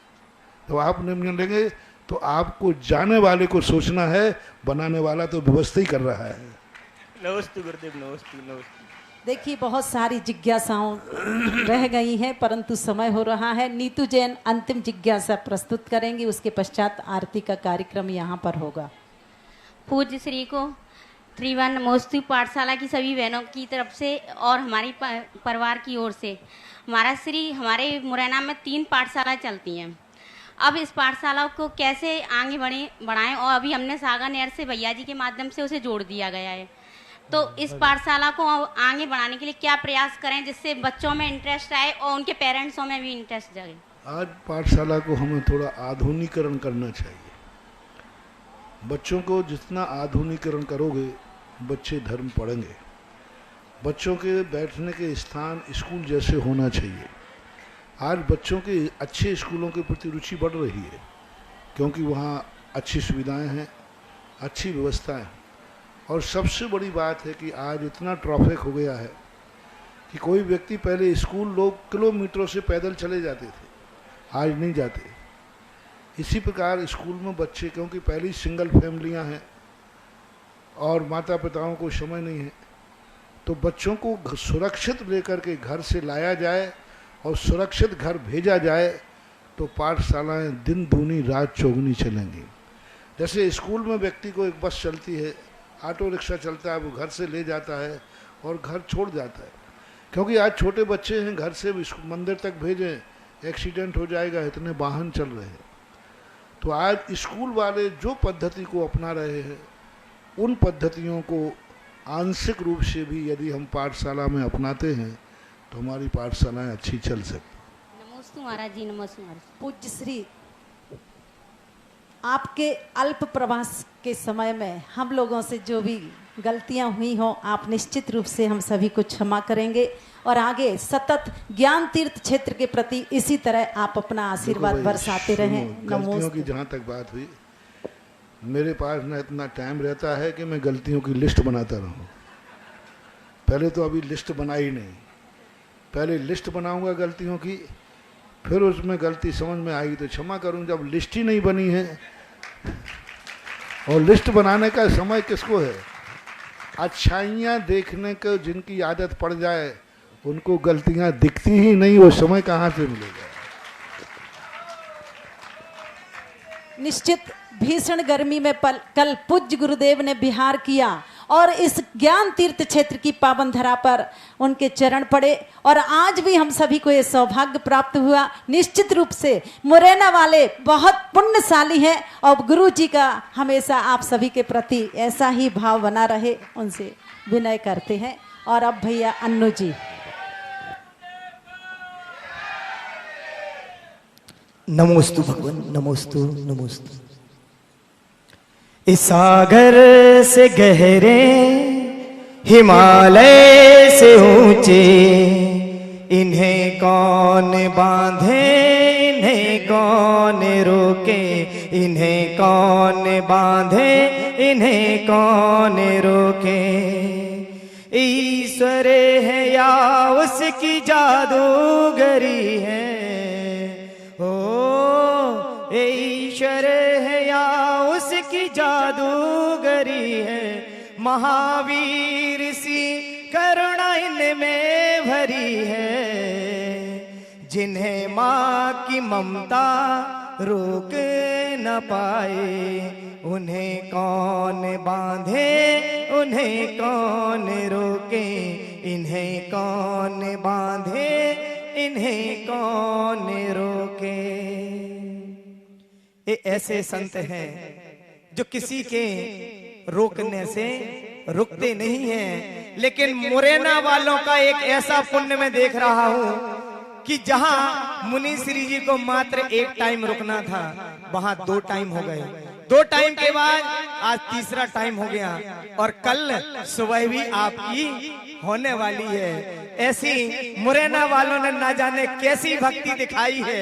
तो आप नियम लेंगे तो आपको जाने वाले को सोचना है, बनाने वाला तो व्यवस्था ही कर रहा है। नमस्ते गुरुदेव, नमस्ते नमस्ते। देखिए, बहुत सारी जिज्ञासाओं रह गई हैं, परंतु समय हो रहा है। नीतू जैन अंतिम जिज्ञासा प्रस्तुत करेंगी, उसके पश्चात आरती का कार्यक्रम यहाँ पर होगा। पूज्य श्री को त्रिवन नमोस्तु पाठशाला की सभी बहनों की तरफ से और हमारी परिवार की ओर से, महाराज श्री, हमारे मुरैना में 3 पाठशाला चलती हैं। अब इस पाठशाला को कैसे आगे बढ़ाएं, और अभी हमने सागर नहर से भैया जी के माध्यम से उसे जोड़ दिया गया है, तो इस पाठशाला को आगे बढ़ाने के लिए क्या प्रयास करें जिससे बच्चों में इंटरेस्ट आए और उनके पेरेंट्सों में भी इंटरेस्ट जागे? आज पाठशाला को हमें थोड़ा आधुनिकीकरण करना चाहिए। बच्चों को जितना आधुनिकीकरण करोगे, बच्चे धर्म पढ़ेंगे। बच्चों के बैठने के स्थान स्कूल जैसे होना चाहिए। आज बच्चों के अच्छे स्कूलों के प्रति रुचि बढ़ रही है, क्योंकि वहाँ अच्छी सुविधाएं हैं, अच्छी व्यवस्था है। और सबसे बड़ी बात है कि आज इतना ट्रैफिक हो गया है कि कोई व्यक्ति, पहले स्कूल लोग किलोमीटरों से पैदल चले जाते थे, आज नहीं जाते। इसी प्रकार स्कूल में बच्चे, क्योंकि पहली सिंगल फैमिलियां हैं और माता पिताओं को समय नहीं है, तो बच्चों को सुरक्षित लेकर के घर से लाया जाए और सुरक्षित घर भेजा जाए, तो पाठशालाएं दिन दूनी रात चौगुनी चलेंगी। जैसे स्कूल में व्यक्ति को एक बस चलती है, ऑटो रिक्शा चलता है, वो घर से ले जाता है और घर छोड़ जाता है। क्योंकि आज छोटे बच्चे हैं, घर से मंदिर तक भेजें, एक्सीडेंट हो जाएगा, इतने वाहन चल रहे हैं। तो आज स्कूल वाले जो पद्धति को अपना रहे हैं, उन पद्धतियों को आंशिक रूप से भी यदि हम पाठशाला में अपनाते हैं तो हमारी पाठशालाएं अच्छी चल सकती। नमोस्तु महाराज जी, नमोस्तु महाराज। पूज्य श्री, आपके अल्प प्रवास के समय में हम लोगों से जो भी गलतियां हुई हों, आप निश्चित रूप से हम सभी को क्षमा करेंगे और आगे सतत ज्ञान तीर्थ क्षेत्र के प्रति इसी तरह आप अपना आशीर्वाद बरसाते रहें। गलतियों की जहाँ तक बात हुई, मेरे पास न इतना टाइम रहता है कि मैं गलतियों की लिस्ट बनाता रहूं। पहले तो अभी लिस्ट बनाई नहीं, पहले लिस्ट बनाऊंगा गलतियों की, फिर उसमें गलती समझ में आएगी तो क्षमा करूं। जब लिस्ट ही नहीं बनी है, और लिस्ट बनाने का समय किसको है? अच्छाइयाँ देखने को जिनकी आदत पड़ जाए, उनको गलतियाँ दिखती ही नहीं, वो समय कहाँ से मिलेगा? निश्चित भीषण गर्मी में कल पूज्य गुरुदेव ने विहार किया और इस ज्ञान तीर्थ क्षेत्र की पावन धरा पर उनके चरण पड़े, और आज भी हम सभी को ये सौभाग्य प्राप्त हुआ। निश्चित रूप से मुरैना वाले बहुत पुण्यशाली हैं और गुरु जी का हमेशा आप सभी के प्रति ऐसा ही भाव बना रहे, उनसे विनय करते हैं। और अब भैया अन्नू जी। नमोस्तु भगवान, नमोस्तु नमोस्तु। इस सागर से गहरे, हिमालय से ऊंचे, इन्हें कौन बांधे, इन्हें कौन रोके, इन्हें कौन बांधे, इन्हें कौन रोके। ईश्वर है या उसकी जादूगरी है, ओ ईश्वर है या उसकी जादूगरी है। महावीर सी करुणा इनमें भरी है, जिन्हें माँ की ममता रोक न पाए, उन्हें कौन बांधे, उन्हें कौन रोके, इन्हें कौन बांधे, इन्हें कौन रोके। ये ऐसे संत हैं जो किसी के रोकने से रुकते नहीं हैं। लेकिन मुरैना वालों का एक ऐसा पुण्य मैं देख रहा हूं कि जहां मुनि श्री जी को मात्र एक टाइम रुकना था, वहां 2 टाइम हो गए। 2 टाइम के बाद आज तीसरा टाइम हो गया और कल सुबह भी आपकी होने वाली है। ऐसी मुरैना वालों ने ना जाने कैसी भक्ति दिखाई है।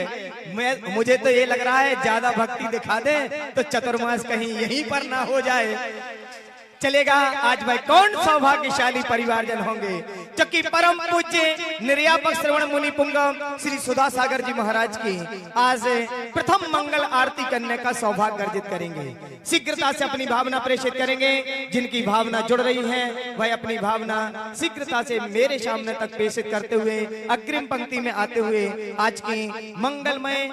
मुझे तो ये लग रहा है ज्यादा भक्ति दिखा दे तो चतुर्मास कहीं यहीं पर ना हो जाए। चलेगा। आज भाई कौन सौभाग्यशाली परिवारजन होंगे जो कि परम पूज्य निर्यापक श्रवण मुनि पुंगव श्री सुधा सागर जी महाराज की आज प्रथम मंगल आरती करने का सौभाग्य अर्जित करेंगे। शीघ्रता से अपनी भावना प्रेषित करेंगे। जिनकी भावना जुड़ रही है वह अपनी भावना शीघ्रता से मेरे सामने तक प्रेषित करते हुए अग्रिम पंक्ति में आते हुए आज की मंगलमय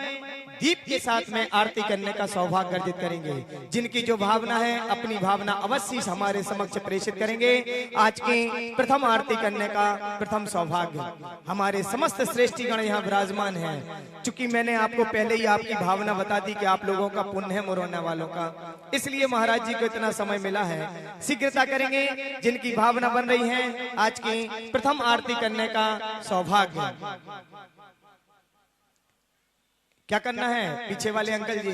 दीप के साथ में आरती करने का सौभाग्य अर्जित करेंगे। जिनकी जो भावना है अपनी भावना अवश्य हमारे समक्ष प्रेषित करेंगे। आज की प्रथम आरती करने का प्रथम सौभाग्य हमारे समस्त श्रेष्ठीगण यहाँ विराजमान हैं। चूंकि मैंने आपको पहले ही आपकी भावना बता दी कि आप लोगों का पुण्य है मुरैना वालों का, इसलिए महाराज जी को इतना समय मिला है। शीघ्रता करेंगे। जिनकी भावना बन रही है आज की प्रथम आरती करने का सौभाग्य। क्या करना है पीछे वाले अंकल जी?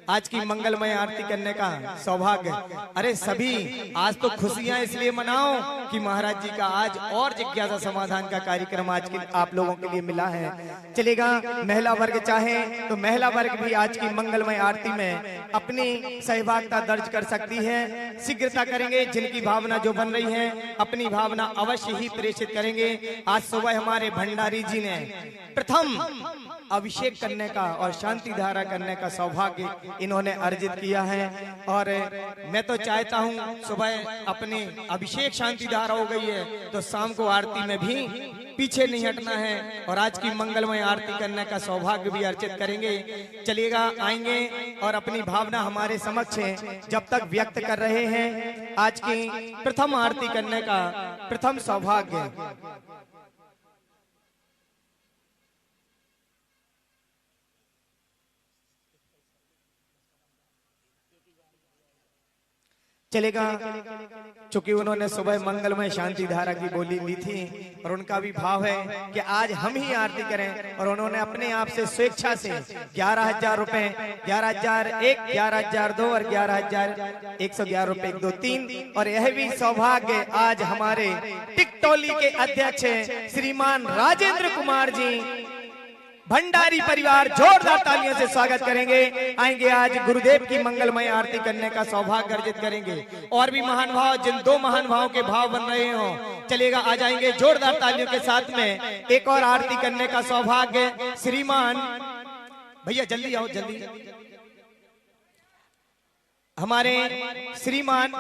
आज की मंगलमय आरती करने का सौभाग्य। अरे सभी आज तो खुशियां इसलिए मनाओ कि महाराज जी का आज और जिज्ञासा समाधान का कार्यक्रम आज की आप लोगों के लिए मिला है। चलेगा। महिला वर्ग चाहे तो महिला वर्ग भी आज की मंगलमय आरती में अपनी सहभागिता दर्ज कर सकती है। शीघ्रता करेंगे। जिनकी भावना जो बन रही है अपनी भावना अवश्य ही प्रेषित करेंगे। आज सुबह हमारे भंडारी जी ने प्रथम अभिषेक करने का और शांति धारा करने का सौभाग्य इन्होंने अर्जित किया है। और मैं तो चाहता हूं सुबह अपने अभिषेक शांति धारा हो गई है तो शाम को आरती में भी पीछे नहीं हटना है और आज की मंगलमय आरती करने का सौभाग्य भी अर्जित करेंगे। चलिएगा। आएंगे और अपनी भावना हमारे समक्ष जब तक व्यक्त कर रहे हैं आज की प्रथम आरती करने का प्रथम सौभाग्य। चलेगा। चूंकि उन्होंने सुबह मंगलमय शांति धारा की बोली ली थी और उनका भी भाव है कि आज हम ही आरती करें और उन्होंने अपने आप से स्वेच्छा से 11,000 रुपए 11,001 11,002 और 11,111 रुपए 1 2 3 और यह भी सौभाग्य आज हमारे टिकटोली के अध्यक्ष श्रीमान राजेंद्र कुमार जी भंडारी परिवार जोरदार तालियों से स्वागत करेंगे। आएंगे आज गुरुदेव की मंगलमय आरती करने का सौभाग्य अर्जित करेंगे। और भी महान भाव जिन 2 महान भाव के भाव बन रहे हो चलेगा आ जाएंगे जोरदार तालियों के साथ में। एक और आरती करने का सौभाग्य श्रीमान भैया जल्दी आओ जल्दी। हमारे श्रीमान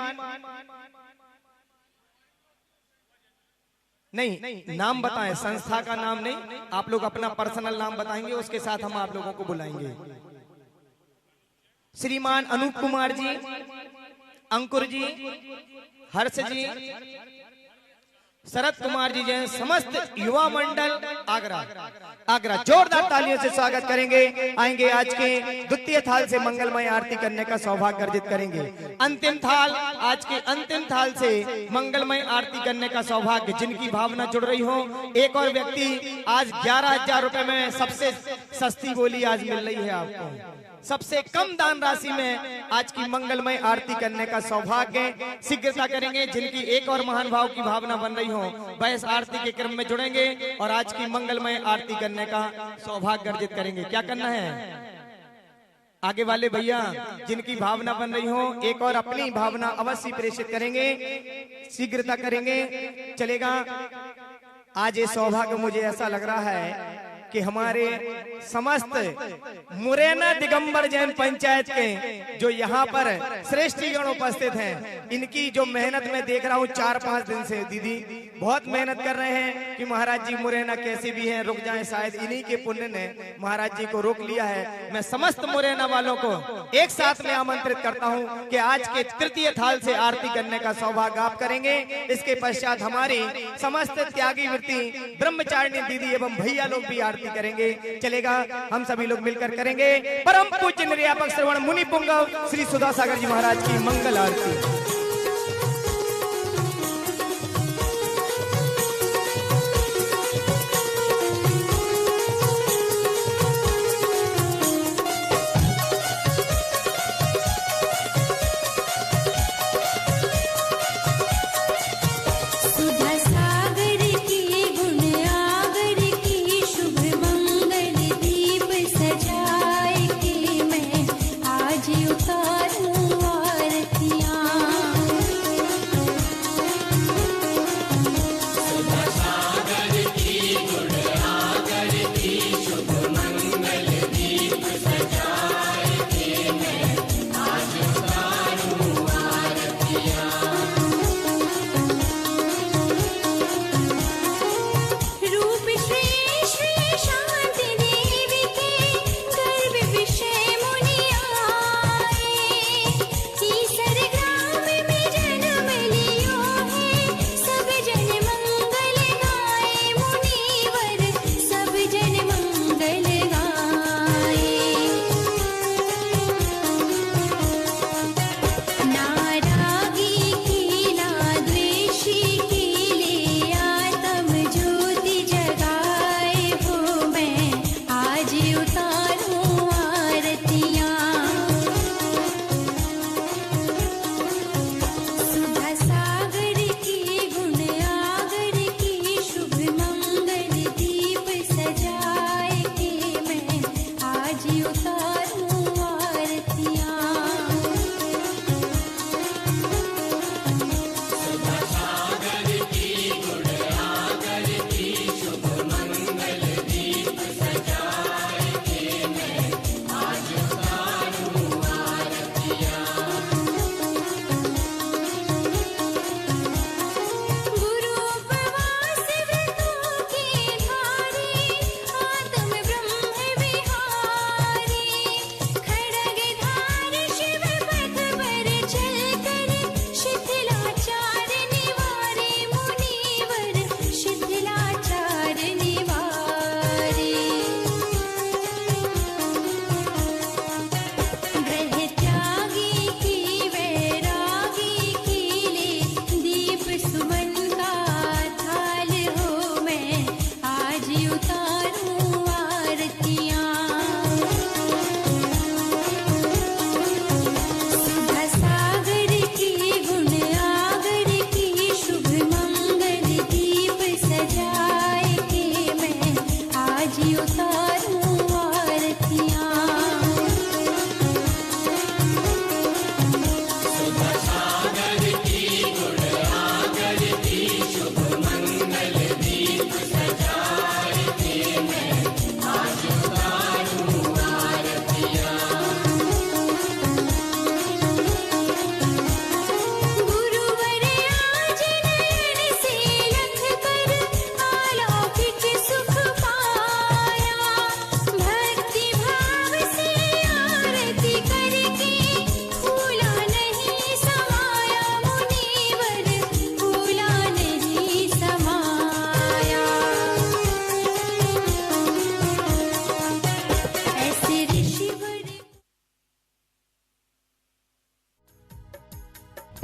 नहीं नाम बताएं, संस्था का नाम नहीं, आप लोग अपना पर्सनल नाम बताएंगे उसके साथ हम आप लोगों को बुलाएंगे। श्रीमान अनूप कुमार जी, अंकुर जी, हर्ष जी, शरद कुमार जी जैन समस्त युवा मंडल आगरा जोरदार तालियों से स्वागत करेंगे। आएंगे आज के द्वितीय थाल से मंगलमय आरती करने का सौभाग्य अर्जित करेंगे। अंतिम थाल आज के अंतिम थाल से मंगलमय आरती करने का सौभाग्य। जिनकी भावना जुड़ रही हो एक और व्यक्ति आज 11,000 रुपए में सबसे सस्ती बोली आज मिल रही है आपको। सबसे कम दान राशि में आज की मंगलमय आरती करने का सौभाग्य। शीघ्रता करेंगे। जिनकी एक और महान भाव की भावना बन रही हो वह इस आरती के क्रम में जुड़ेंगे और आज की मंगलमय आरती करने का सौभाग्य अर्जित करेंगे। क्या करना है आगे वाले भैया जिनकी भावना बन रही हो एक और अपनी भावना अवश्य प्रेषित करेंगे। शीघ्रता करेंगे। चलेगा। आज ये सौभाग्य मुझे ऐसा लग रहा है कि हमारे समस्त मुरैना दिगंबर जैन पंचायत के जो यहाँ पर श्रेष्ठीगण उपस्थित हैं इनकी जो मेहनत मैं देख रहा हूँ 4-5 दिन से दीदी बहुत मेहनत कर रहे हैं कि महाराज जी मुरैना कैसे भी हैं रुक जाएं। शायद इन्हीं के पुण्य ने महाराज जी को रोक लिया है। मैं समस्त मुरैना वालों को एक साथ में आमंत्रित करता हूँ कि आज के तृतीय थाल से आरती करने का सौभाग्य आप करेंगे। इसके पश्चात हमारी समस्त त्यागी वृत्ति ब्रह्मचारिणी दीदी एवं भैया लोग भी आरती करेंगे। चलेगा। हम सभी लोग मिलकर करेंगे परम पूज्य निर्यापक श्रवण मुनि पुंगव श्री सुधा सागर जी महाराज की मंगल आरती।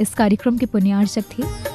इस कार्यक्रम के पुण्यार्चक थे